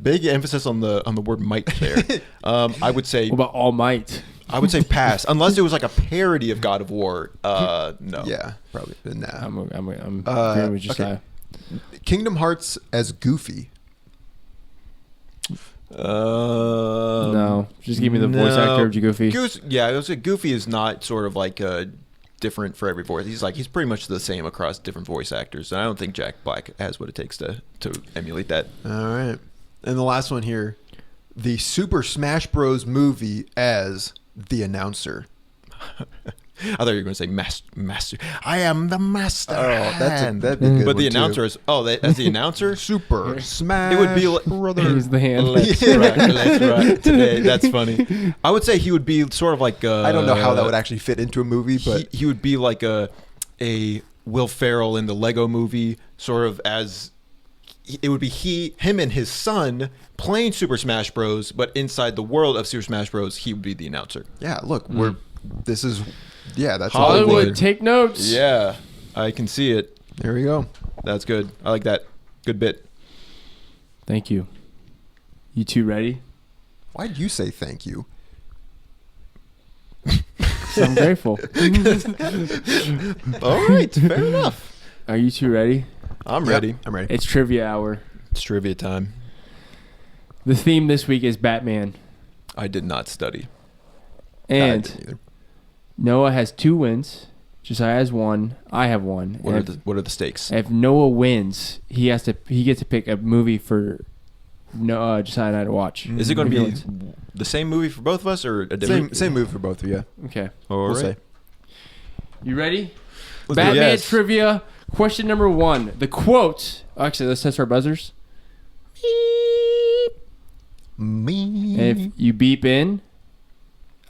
Big emphasis on the word might there. I would say What about All Might? pass, unless it was like a parody of God of War. No. Yeah, probably. Nah. I'm agreeing with Josiah. Kingdom Hearts as Goofy. No, just give me the voice actor of Goofy. Yeah, I was say Goofy is not sort of like different for every voice. He's pretty much the same across different voice actors, and I don't think Jack Black has what it takes to emulate that. All right. And the last one here, the Super Smash Bros. Movie as the announcer. I thought you were going to say master. I am the master. Oh, that'd be a good But the one, announcer too. is as the announcer. Super Smash. It would be like He's the hand. Let's rock today. That's funny. I would say he would be sort of like I don't know how that would actually fit into a movie, but he would be like a Will Ferrell in the Lego Movie, sort of as it would be him and his son playing Super Smash Bros. But inside the world of Super Smash Bros, he would be the announcer. yeah, look, that's Hollywood, take notes. Yeah, I can see it. There we go. That's good. I like that. Good bit. Thank you. You two ready? Why'd you say thank you? So I'm grateful. All right, fair enough. Are you two ready? I'm Yep, ready. I'm ready. It's trivia hour. It's trivia time. The theme this week is Batman. I did not study. I And didn't either. Noah has 2 wins. Josiah has 1. I have 1. What are the stakes? If Noah wins, he gets to pick a movie for Josiah and I to watch. Is it going to If he be wins. the same movie for both of us or a different? Same move for both of you. Okay. All We'll right. say. You ready? Let's do it. Batman Yes. trivia. Question number 1. The quote. Actually, let's test our buzzers. Me. And if you beep in,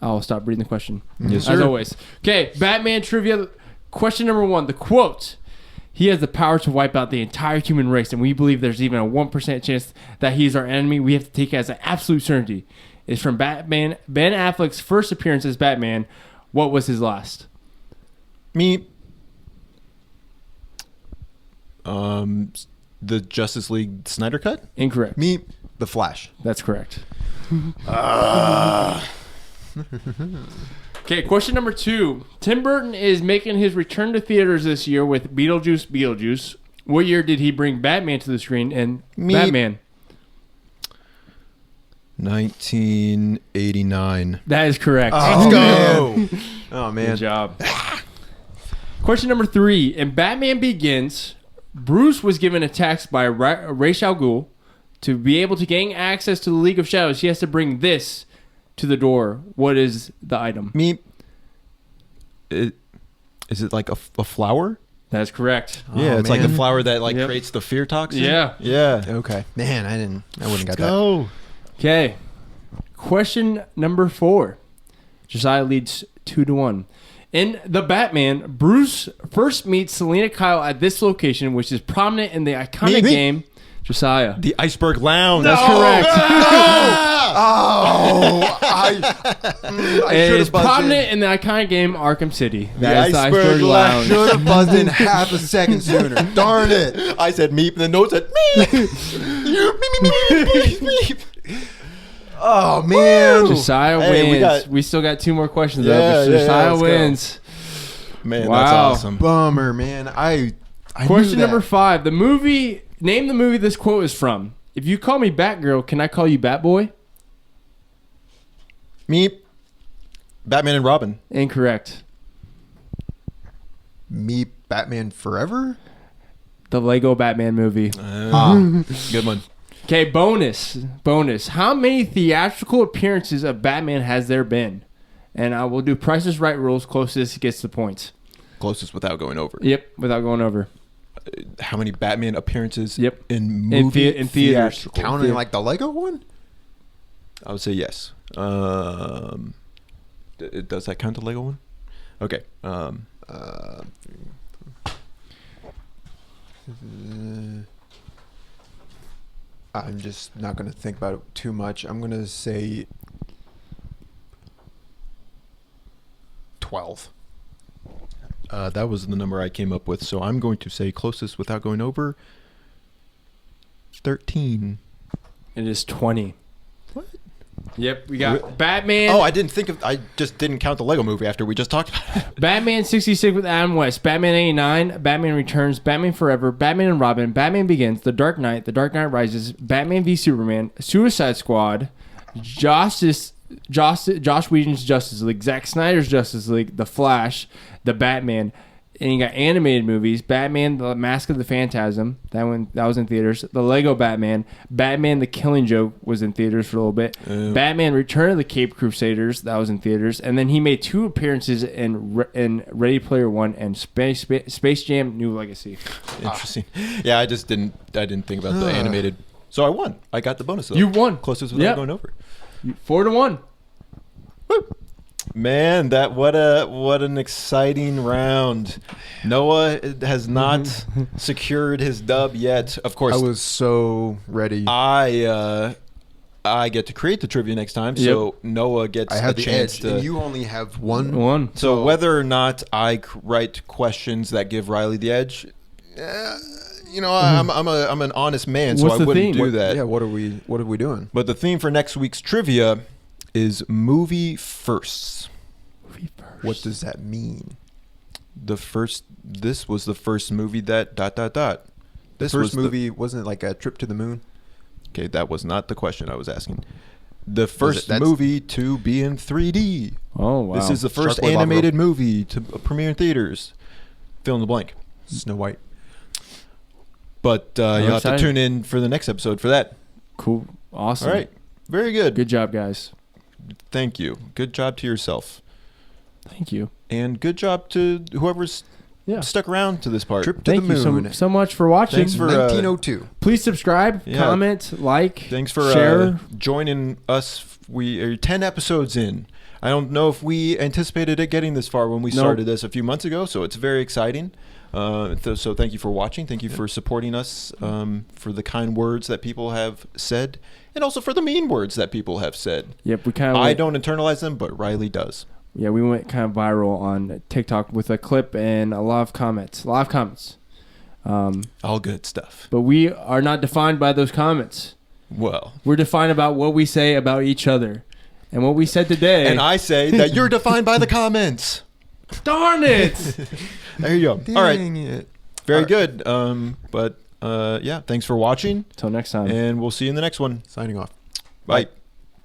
I'll stop reading the question. Yes, As sir. always. Okay, Batman trivia. Question number 1. The quote. He has the power to wipe out the entire human race, and we believe there's even a 1% chance that he's our enemy. We have to take it as an absolute certainty. It's from Batman. Ben Affleck's first appearance as Batman. What was his last? Me. The Justice League Snyder Cut? Incorrect. Me. The Flash. That's correct. Okay, question number 2. Tim Burton is making his return to theaters this year with Beetlejuice. What year did he bring Batman to the screen and Me. Batman? 1989. That is correct. Let's go. Oh Good man. job. Question number 3. In Batman Begins, Bruce was given a task by Ra's al Ghul to be able to gain access to the League of Shadows. He has to bring this to the door. What is the item? Me. Is it like a flower? That's correct. Yeah, Oh, it's like the man. flower that Yep. creates the fear toxin. Yeah. Yeah. Okay. Man, I wouldn't got that. Go. Okay. Question number 4. Josiah leads 2-1. In The Batman, Bruce first meets Selena Kyle at this location, which is prominent in the iconic Me. game. Josiah. The Iceberg Lounge. That's correct. Oh, I It should is have buzzed prominent in the iconic game Arkham City. The That is the Iceberg Iceberg Lounge. Should have buzzed in half a second sooner. Darn it. I said meep, and the note said meep. Meep. Oh man. Josiah Hey, wins. we We got- still got 2 more questions Yeah, though. But yeah, Josiah let's go. wins. Man, Wow. that's awesome. Bummer, man. I Question knew that. number 5. The movie. Name the movie this quote is from. If you call me Batgirl, can I call you Batboy? Meep. Batman and Robin. Incorrect. Me, Batman Forever. The Lego Batman movie. Good one. Okay, bonus. How many theatrical appearances of Batman has there been? And I will do Price is Right rules. Closest gets the points. Closest without going over. Yep, without going over. How many Batman appearances? Yep. In movie in theaters. theatrical? Counting like the Lego one. I would say yes. Does that count the Lego one? Okay. I'm just not going to think about it too much. I'm going to say 12. That was the number I came up with, so I'm going to say closest without going over 13. It is 20. What? Yep, we got Batman. Oh, I just didn't count the Lego movie after we just talked about it. Batman 66 with Adam West, Batman 89, Batman Returns, Batman Forever, Batman and Robin, Batman Begins, The Dark Knight Rises, Batman v Superman, Suicide Squad, Josh Whedon's Justice League, Zack Snyder's Justice League, The Flash, The Batman, And you got animated movies: Batman: The Mask of the Phantasm. That was in theaters. The Lego Batman, Batman: The Killing Joke was in theaters for a little bit. Batman: Return of the Caped Crusaders, that was in theaters. And then he made 2 appearances in Ready Player One and Space Jam: New Legacy. Interesting. Yeah, I didn't think about the animated. So I won. I got the bonus though. You won. Closest without going over. 4-1. Woo. Man, what an exciting round. Noah has not secured his dub yet. Of course, I was so ready. I get to create the trivia next time, so Noah gets a chance to. And you only have one. So whether or not I write questions that give Riley the edge, I'm an honest man, so What's I the wouldn't theme? do that. Yeah, what are we doing? But the theme for next week's trivia is movie firsts. What does that mean? This was the first movie that ... This First movie wasn't it like a trip to the moon? Okay, that was not the question I was asking. The first movie to be in 3D. Oh, wow. This is the first animated movie to premiere in theaters. Fill in the blank. Snow White. But you'll have to tune in for the next episode for that. Cool. Awesome. All right. Very good. Good job, guys. Thank you. Good job to yourself. Thank you. And good job to whoever's stuck around to this part. Trip to the moon. Thank you so much for watching. Thanks for 1902. Please subscribe, comment, like, thanks for share. Joining us. We are 10 episodes in. I don't know if we anticipated it getting this far when we started this a few months ago, so it's very exciting. So thank you for watching. Thank you for supporting us, for the kind words that people have said, and also for the mean words that people have said. Yep, we kind of. I don't internalize them, but Riley does. Yeah, we went kind of viral on TikTok with a clip and a lot of comments. All good stuff. But we are not defined by those comments. Well, we're defined about what we say about each other, and what we said today. And I say that you're defined by the comments. Darn it! There you go. Dang all right. It. Very good. Thanks for watching. Till next time. And we'll see you in the next one. Signing off. Bye.